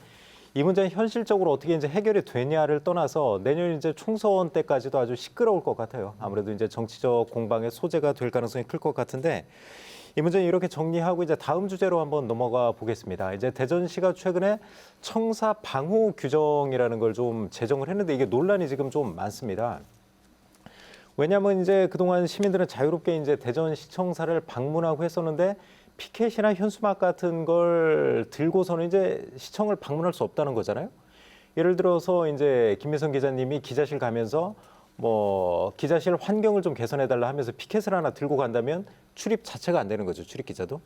이 문제는 현실적으로 어떻게 이제 해결이 되냐를 떠나서 내년 이제 총선 때까지도 아주 시끄러울 것 같아요. 아무래도 이제 정치적 공방의 소재가 될 가능성이 클 것 같은데 이 문제는 이렇게 정리하고 이제 다음 주제로 한번 넘어가 보겠습니다. 이제 대전시가 최근에 청사 방호 규정이라는 걸 좀 제정을 했는데 이게 논란이 지금 좀 많습니다. 왜냐하면 이제 그동안 시민들은 자유롭게 이제 대전시청사를 방문하고 했었는데 피켓이나 현수막 같은 걸 들고서는 이제 시청을 방문할 수 없다는 거잖아요. 예를 들어서 이제 김민성 기자님이 기자실 가면서 뭐 기자실 환경을 좀 개선해달라 하면서 피켓을 하나 들고 간다면 출입 자체가 안 되는 거죠. 출입 기자도.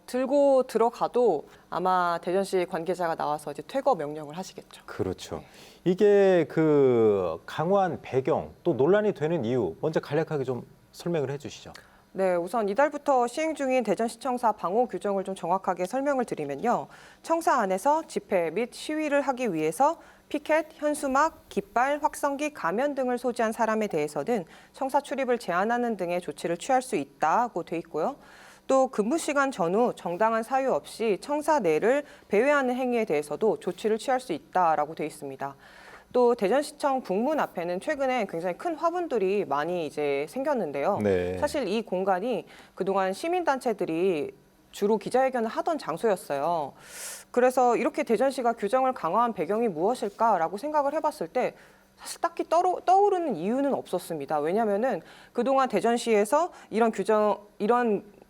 들고 들어가도 아마 대전시 관계자가 나와서 이제 퇴거 명령을 하시겠죠. 그렇죠. 이게 그 강화한 배경 또 논란이 되는 이유 먼저 간략하게 좀 설명을 해주시죠. 네, 우선 이달부터 시행 중인 대전시청사 방호 규정을 좀 정확하게 설명을 드리면요. 청사 안에서 집회 및 시위를 하기 위해서 피켓, 현수막, 깃발, 확성기, 가면 등을 소지한 사람에 대해서는 청사 출입을 제한하는 등의 조치를 취할 수 있다고 돼 있고요. 또 근무 시간 전후 정당한 사유 없이 청사 내를 배회하는 행위에 대해서도 조치를 취할 수 있다라고 돼 있습니다. 또 대전시청 북문 앞에는 최근에 굉장히 큰 화분들이 많이 이제 생겼는데요. 네. 사실 이 공간이 그동안 시민단체들이 주로 기자회견을 하던 장소였어요. 그래서 이렇게 대전시가 규정을 강화한 배경이 무엇일까라고 생각을 해봤을 때 사실 딱히 떠오르는 이유는 없었습니다. 왜냐하면은 그동안 대전시에서 이런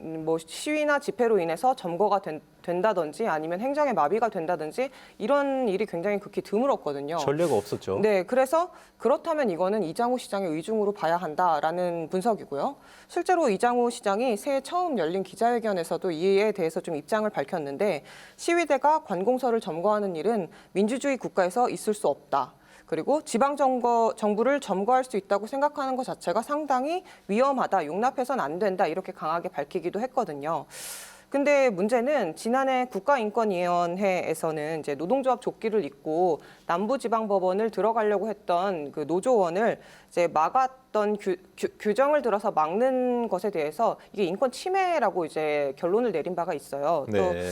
뭐 시위나 집회로 인해서 점거가 된다든지 아니면 행정의 마비가 된다든지 이런 일이 굉장히 극히 드물었거든요. 전례가 없었죠. 네, 그래서 그렇다면 이거는 이장우 시장의 의중으로 봐야 한다라는 분석이고요. 실제로 이장우 시장이 새해 처음 열린 기자회견에서도 이에 대해서 좀 입장을 밝혔는데 시위대가 관공서를 점거하는 일은 민주주의 국가에서 있을 수 없다. 그리고 정부를 점거할 수 있다고 생각하는 것 자체가 상당히 위험하다, 용납해서는 안 된다 이렇게 강하게 밝히기도 했거든요. 근데 문제는 지난해 국가인권위원회에서는 이제 노동조합 조끼를 입고 남부지방법원을 들어가려고 했던 그 노조원을 이제 막았던 규정을 들어서 막는 것에 대해서 이게 인권 침해라고 이제 결론을 내린 바가 있어요. 또 네.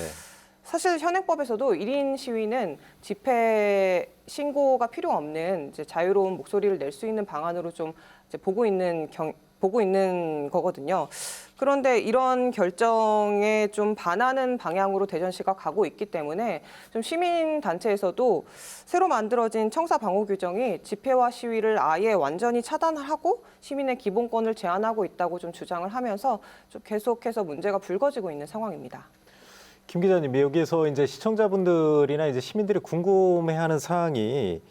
사실 현행법에서도 1인 시위는 집회 신고가 필요 없는 이제 자유로운 목소리를 낼 수 있는 방안으로 좀 이제 보고 있는 거거든요. 그런데 이런 결정에 좀 반하는 방향으로 대전시가 가고 있기 때문에 좀 시민단체에서도 새로 만들어진 청사 방호 규정이 집회와 시위를 아예 완전히 차단하고 시민의 기본권을 제한하고 있다고 좀 주장을 하면서 좀 계속해서 문제가 불거지고 있는 상황입니다. 김 기자님, 여기에서 이제 시청자분들이나 이제 시민들이 궁금해하는 사항이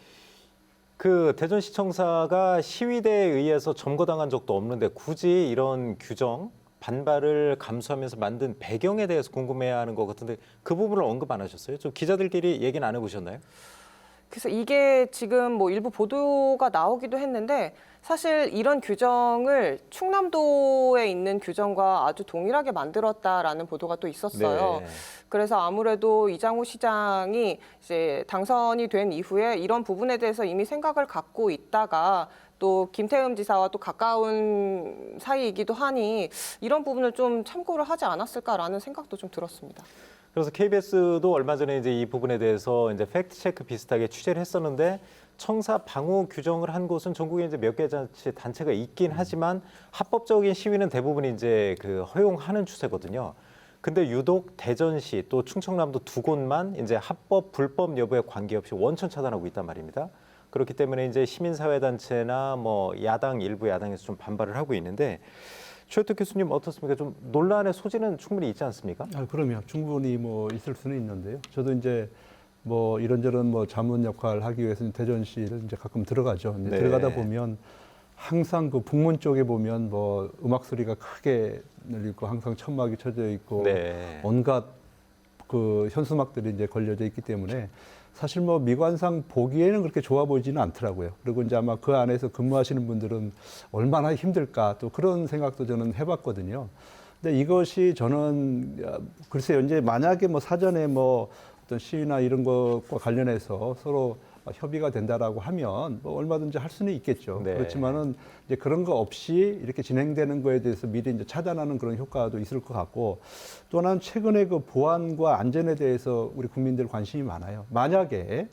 그 대전시청사가 시위대에 의해서 점거당한 적도 없는데 굳이 이런 규정 반발을 감수하면서 만든 배경에 대해서 궁금해하는 것 같은데 그 부분을 언급 안 하셨어요? 좀 기자들끼리 얘기는 안 해보셨나요? 그래서 이게 지금 뭐 일부 보도가 나오기도 했는데 사실 이런 규정을 충남도에 있는 규정과 아주 동일하게 만들었다라는 보도가 또 있었어요. 네. 그래서 아무래도 이장우 시장이 이제 당선이 된 이후에 이런 부분에 대해서 이미 생각을 갖고 있다가 또 김태흠 지사와 또 가까운 사이이기도 하니 이런 부분을 좀 참고를 하지 않았을까라는 생각도 좀 들었습니다. 그래서 KBS도 얼마 전에 이제 이 부분에 대해서 이제 팩트 체크 비슷하게 취재를 했었는데 청사 방호 규정을 한 곳은 전국에 이제 몇 개 단체가 있긴 하지만 합법적인 시위는 대부분 이제 그 허용하는 추세거든요. 근데 유독 대전시 또 충청남도 두 곳만 이제 합법 불법 여부에 관계없이 원천 차단하고 있단 말입니다. 그렇기 때문에 이제 시민사회단체나 뭐 일부 야당에서 좀 반발을 하고 있는데 최우택 교수님 어떻습니까? 좀 논란의 소지는 충분히 있지 않습니까? 그럼요. 충분히 뭐 있을 수는 있는데요. 저도 이제 뭐 이런저런 뭐 자문 역할 하기 위해서는 대전시를 이제 가끔 들어가죠. 근데 네. 들어가다 보면 항상 그 북문 쪽에 보면 뭐 음악 소리가 크게 들리고 항상 천막이 쳐져 있고 네. 온갖 그 현수막들이 이제 걸려져 있기 때문에 사실 뭐 미관상 보기에는 그렇게 좋아 보이지는 않더라고요. 그리고 이제 아마 그 안에서 근무하시는 분들은 얼마나 힘들까 또 그런 생각도 저는 해봤거든요. 근데 이것이 저는 글쎄요, 이제 만약에 뭐 사전에 뭐 어떤 시위나 이런 것과 관련해서 서로 협의가 된다라고 하면 뭐 얼마든지 할 수는 있겠죠. 네. 그렇지만은 이제 그런 거 없이 이렇게 진행되는 거에 대해서 미리 이제 차단하는 그런 효과도 있을 것 같고 또 하나는 최근에 그 보안과 안전에 대해서 우리 국민들 관심이 많아요. 만약에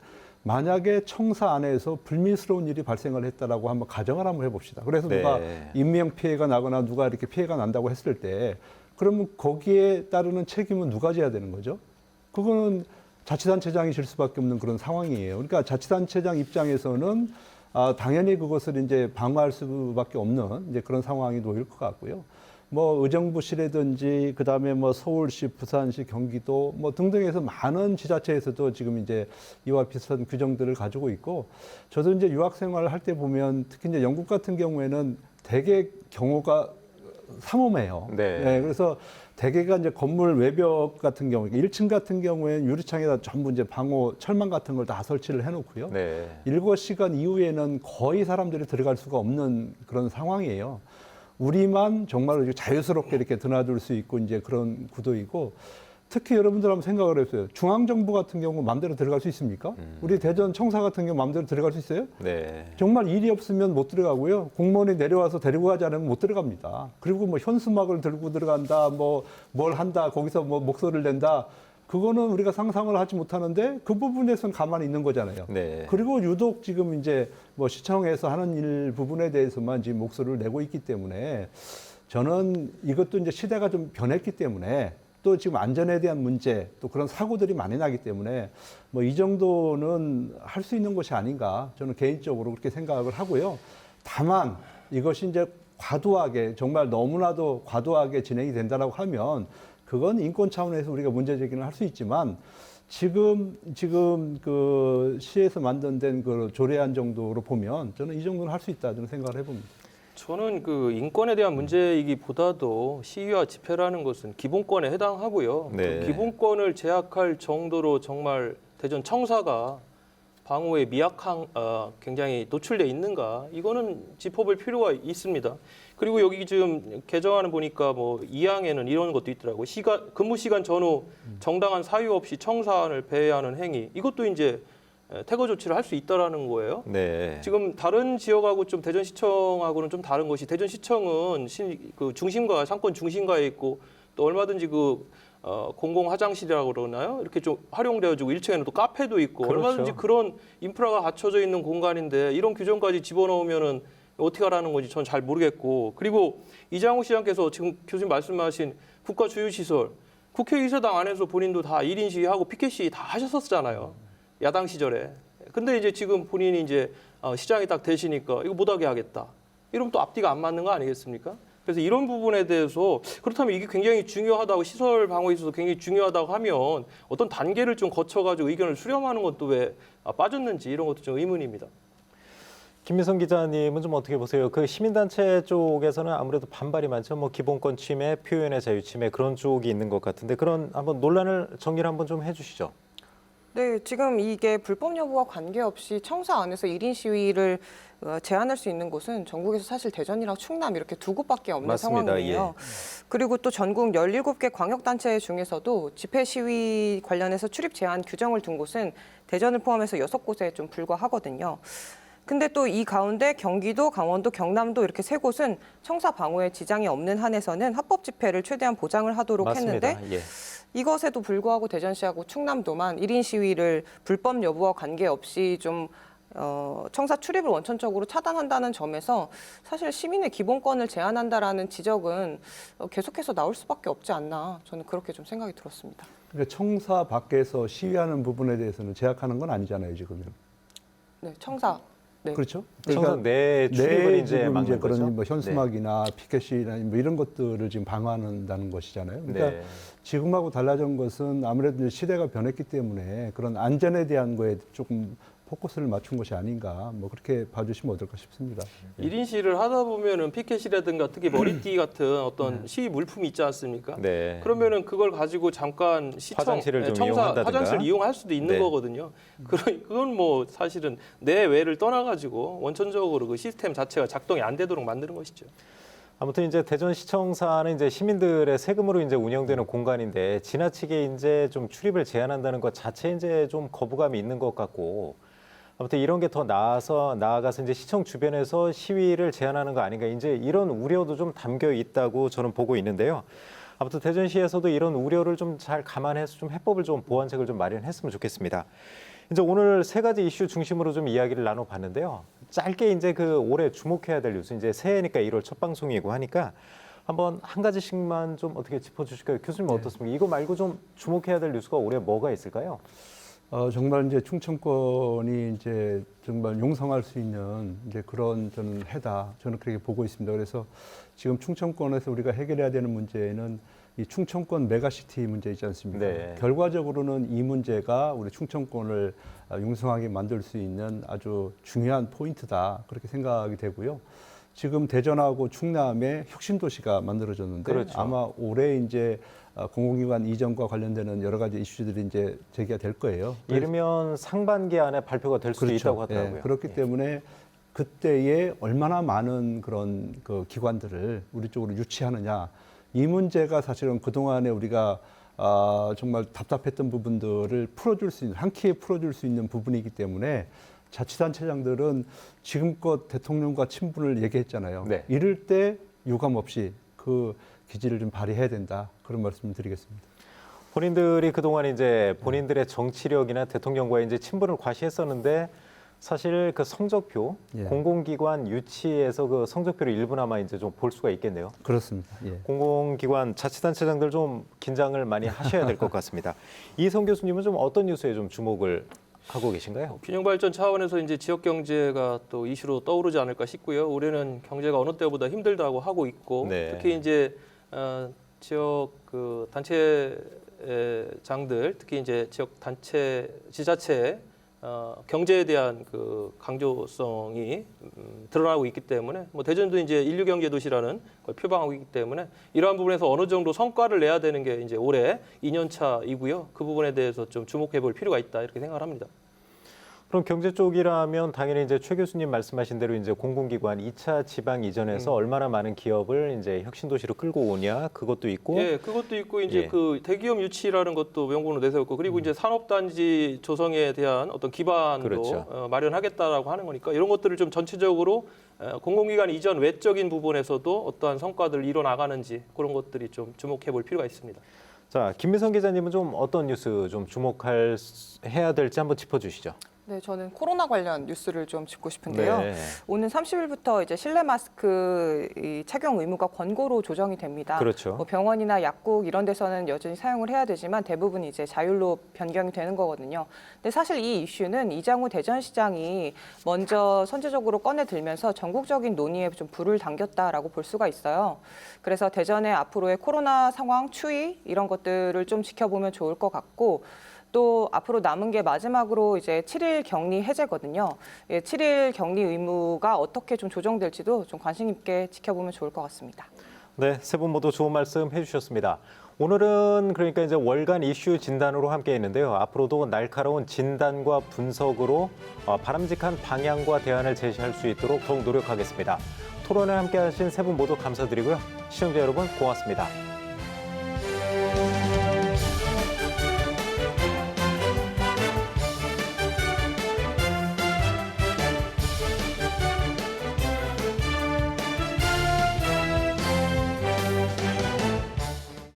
청사 안에서 불미스러운 일이 발생을 했다라고 한번 가정을 한번 해봅시다. 그래서 네. 누가 인명 피해가 나거나 누가 이렇게 피해가 난다고 했을 때 그러면 거기에 따르는 책임은 누가 져야 되는 거죠? 그거는 자치단체장이 질 수밖에 없는 그런 상황이에요. 그러니까 자치단체장 입장에서는 당연히 그것을 이제 방어할 수밖에 없는 이제 그런 상황이 놓일 것 같고요. 뭐 의정부시라든지 그다음에 뭐 서울시, 부산시, 경기도 뭐 등등해서 많은 지자체에서도 지금 이제 이와 비슷한 규정들을 가지고 있고 저도 이제 유학 생활을 할 때 보면 특히 이제 영국 같은 경우에는 대개 경우가 삼엄해요. 네. 그래서 대개가 이제 건물 외벽 같은 경우, 1층 같은 경우에는 유리창에다 전부 이제 방호 철망 같은 걸 다 설치를 해놓고요. 네. 일곱 시간 이후에는 거의 사람들이 들어갈 수가 없는 그런 상황이에요. 우리만 정말 자유스럽게 이렇게 드나들 수 있고 이제 그런 구도이고 특히 여러분들 한번 생각을 해보세요. 중앙정부 같은 경우 마음대로 들어갈 수 있습니까? 우리 대전 청사 같은 경우 마음대로 들어갈 수 있어요? 네. 정말 일이 없으면 못 들어가고요. 공무원이 내려와서 데리고 가지 않으면 못 들어갑니다. 그리고 뭐 현수막을 들고 들어간다, 뭐 뭘 한다, 거기서 뭐 목소리를 낸다. 그거는 우리가 상상을 하지 못하는데 그 부분에서는 가만히 있는 거잖아요. 네. 그리고 유독 지금 이제 뭐 시청에서 하는 일 부분에 대해서만 지금 목소리를 내고 있기 때문에 저는 이것도 이제 시대가 좀 변했기 때문에 또 지금 안전에 대한 문제 또 그런 사고들이 많이 나기 때문에 뭐 이 정도는 할 수 있는 것이 아닌가 저는 개인적으로 그렇게 생각을 하고요. 다만 이것이 이제 과도하게 정말 너무나도 과도하게 진행이 된다라고 하면 그건 인권 차원에서 우리가 문제 제기는 할 수 있지만 지금 그 시에서 만든 그 조례안 정도로 보면 저는 이 정도는 할 수 있다 저는 생각을 해봅니다. 저는 그 인권에 대한 문제이기보다도 시위와 집회라는 것은 기본권에 해당하고요. 네. 그 기본권을 제약할 정도로 정말 대전 청사가 방호에 굉장히 노출돼 있는가 이거는 짚어볼 필요가 있습니다. 그리고 여기 지금 개정안을 보니까 뭐 2항에는 이런 것도 있더라고요. 근무 시간 전후 정당한 사유 없이 청사안을 배회하는 행위 이것도 이제 태거 조치를 할 수 있다라는 거예요. 네. 지금 다른 지역하고 좀 대전시청하고는 좀 다른 것이 대전시청은 그 중심가 상권 중심가에 있고 또 얼마든지 그 공공 화장실이라고 그러나요? 이렇게 좀 활용되어지고 1층에는 또 카페도 있고 그렇죠. 얼마든지 그런 인프라가 갖춰져 있는 공간인데 이런 규정까지 집어넣으면은 어떻게 하라는 건지 저는 잘 모르겠고 그리고 이장우 시장께서 지금 교수님 말씀하신 국가 주요 시설 국회의사당 안에서 본인도 다 1인 시위하고 피켓 시위 다 하셨었잖아요. 야당 시절에. 근데 이제 지금 본인이 이제 시장이 딱 되시니까 이거 못하게 하겠다. 이러면 또 앞뒤가 안 맞는 거 아니겠습니까? 그래서 이런 부분에 대해서 그렇다면 이게 굉장히 중요하다고 시설 방어에 있어서 굉장히 중요하다고 하면 어떤 단계를 좀 거쳐가지고 의견을 수렴하는 것도 왜 빠졌는지 이런 것도 좀 의문입니다. 김미성 기자님은 좀 어떻게 보세요? 그 시민단체 쪽에서는 아무래도 반발이 많죠. 뭐 기본권 침해, 표현의 자유 침해 그런 쪽이 있는 것 같은데 그런 한번 논란을 정리를 한번 좀 해주시죠. 네, 지금 이게 불법 여부와 관계없이 청사 안에서 1인 시위를 제한할 수 있는 곳은 전국에서 사실 대전이랑 충남 이렇게 두 곳밖에 없는 맞습니다. 상황이에요. 그리고 또 전국 17개 광역단체 중에서도 집회 시위 관련해서 출입 제한 규정을 둔 곳은 대전을 포함해서 6곳에 좀 불과하거든요. 근데 또 이 가운데 경기도, 강원도, 경남도 이렇게 세 곳은 청사 방호에 지장이 없는 한에서는 합법 집회를 최대한 보장을 하도록 맞습니다. 했는데 예. 이것에도 불구하고 대전시하고 충남도만 1인 시위를 불법 여부와 관계없이 좀 청사 출입을 원천적으로 차단한다는 점에서 사실 시민의 기본권을 제한한다라는 지적은 계속해서 나올 수밖에 없지 않나 저는 그렇게 좀 생각이 들었습니다. 그러니까 청사 밖에서 시위하는 부분에 대해서는 제약하는 건 아니잖아요 지금은. 네, 청사. 네. 그렇죠. 청사 내 출입을 이제 지금 막는 거죠. 그런 뭐 현수막이나 피켓이나 뭐 이런 것들을 지금 방어한다는 것이잖아요. 그러니까 네. 지금하고 달라진 것은 아무래도 시대가 변했기 때문에 그런 안전에 대한 거에 조금 포커스를 맞춘 것이 아닌가 뭐 그렇게 봐주시면 어떨까 싶습니다. 1인 시위를 하다 보면은 피켓이라든가 특히 머리띠 같은 어떤 시위 물품이 있지 않습니까? 네. 그러면은 그걸 가지고 잠깐 화장실을 좀 청사 이용한다든가. 화장실을 이용할 수도 있는 네. 거거든요. 그건 뭐 사실은 내외를 떠나가지고 원천적으로 그 시스템 자체가 작동이 안 되도록 만드는 것이죠. 아무튼 이제 대전시청사는 이제 시민들의 세금으로 이제 운영되는 공간인데 지나치게 이제 좀 출입을 제한한다는 것 자체 이제 좀 거부감이 있는 것 같고 아무튼 이런 게 더 나아가서 이제 시청 주변에서 시위를 제한하는 거 아닌가 이제 이런 우려도 좀 담겨 있다고 저는 보고 있는데요. 아무튼 대전시에서도 이런 우려를 좀 잘 감안해서 좀 해법을 좀 보완책을 좀 마련했으면 좋겠습니다. 이제 오늘 세 가지 이슈 중심으로 좀 이야기를 나눠봤는데요. 짧게 이제 그 올해 주목해야 될 뉴스 이제 새해니까 1월 첫 방송이고 하니까 한번 한 가지씩만 좀 어떻게 짚어주실까요? 교수님 어떻습니까? 이거 말고 좀 주목해야 될 뉴스가 올해 뭐가 있을까요? 정말 이제 충청권이 이제 정말 용성할 수 있는 이제 그런 저는 해다. 저는 그렇게 보고 있습니다. 그래서 지금 충청권에서 우리가 해결해야 되는 문제는 이 충청권 메가시티 문제 있지 않습니까? 네. 결과적으로는 이 문제가 우리 충청권을 융성하게 만들 수 있는 아주 중요한 포인트다. 그렇게 생각이 되고요. 지금 대전하고 충남에 혁신도시가 만들어졌는데 그렇죠. 아마 올해 이제 공공기관 이전과 관련되는 여러 가지 이슈들이 이제 제기가 될 거예요. 이르면 상반기 안에 발표가 될 수도 있다고 하더라고요. 예, 그렇기 때문에 그때에 얼마나 많은 그런 그 기관들을 우리 쪽으로 유치하느냐 이 문제가 사실은 그동안에 우리가 정말 답답했던 부분들을 풀어줄 수 있는 한 키에 풀어줄 수 있는 부분이기 때문에 자치단체장들은 지금껏 대통령과 친분을 얘기했잖아요. 네. 이럴 때 유감 없이 그 기지를 좀 발휘해야 된다 그런 말씀을 드리겠습니다. 본인들이 그동안 이제 본인들의 정치력이나 대통령과의 이제 친분을 과시했었는데 사실 그 성적표, 예. 공공기관 유치에서 그 성적표를 일부나마 이제 좀 볼 수가 있겠네요. 그렇습니다. 예. 공공기관 자치단체장들 좀 긴장을 많이 하셔야 될 것 같습니다. 이성 교수님은 좀 어떤 뉴스에 좀 주목을 하고 계신가요? 균형 발전 차원에서 이제 지역 경제가 또 이슈로 떠오르지 않을까 싶고요. 올해는 경제가 어느 때보다 힘들다고 하고 있고 네. 특히 이제 지역 그 단체장들 특히 이제 지역 단체 지자체 경제에 대한 그 강조성이 드러나고 있기 때문에 뭐 대전도 이제 인류 경제 도시라는 걸 표방하고 있기 때문에 이러한 부분에서 어느 정도 성과를 내야 되는 게 이제 올해 2년 차이고요. 그 부분에 대해서 좀 주목해 볼 필요가 있다 이렇게 생각을 합니다. 그럼 경제 쪽이라면 당연히 이제 최 교수님 말씀하신 대로 이제 공공기관 2차 지방 이전에서 얼마나 많은 기업을 이제 혁신도시로 끌고 오냐 그것도 있고 예, 그것도 있고 이제 예. 그 대기업 유치라는 것도 명분으로 내세웠고 그리고 이제 산업단지 조성에 대한 어떤 기반도 그렇죠. 마련하겠다라고 하는 거니까 이런 것들을 좀 전체적으로 공공기관 이전 외적인 부분에서도 어떠한 성과들을 이뤄 나가는지 그런 것들이 좀 주목해 볼 필요가 있습니다. 자 김민성 기자님은 좀 어떤 뉴스 좀 해야 될지 한번 짚어주시죠. 네, 저는 코로나 관련 뉴스를 좀 짚고 싶은데요. 네. 오는 30일부터 이제 실내 마스크 착용 의무가 권고로 조정이 됩니다. 그렇죠. 뭐 병원이나 약국 이런 데서는 여전히 사용을 해야 되지만 대부분 이제 자율로 변경이 되는 거거든요. 근데 사실 이 이슈는 이장우 대전시장이 먼저 선제적으로 꺼내 들면서 전국적인 논의에 좀 불을 당겼다라고 볼 수가 있어요. 그래서 대전의 앞으로의 코로나 상황 추이 이런 것들을 좀 지켜보면 좋을 것 같고 또 앞으로 남은 게 마지막으로 이제 7일 격리 해제거든요. 7일 격리 의무가 어떻게 좀 조정될지도 좀 관심 있게 지켜보면 좋을 것 같습니다. 네, 세 분 모두 좋은 말씀 해주셨습니다. 오늘은 그러니까 이제 월간 이슈 진단으로 함께했는데요. 앞으로도 날카로운 진단과 분석으로 바람직한 방향과 대안을 제시할 수 있도록 더욱 노력하겠습니다. 토론에 함께하신 세 분 모두 감사드리고요. 시청자 여러분 고맙습니다.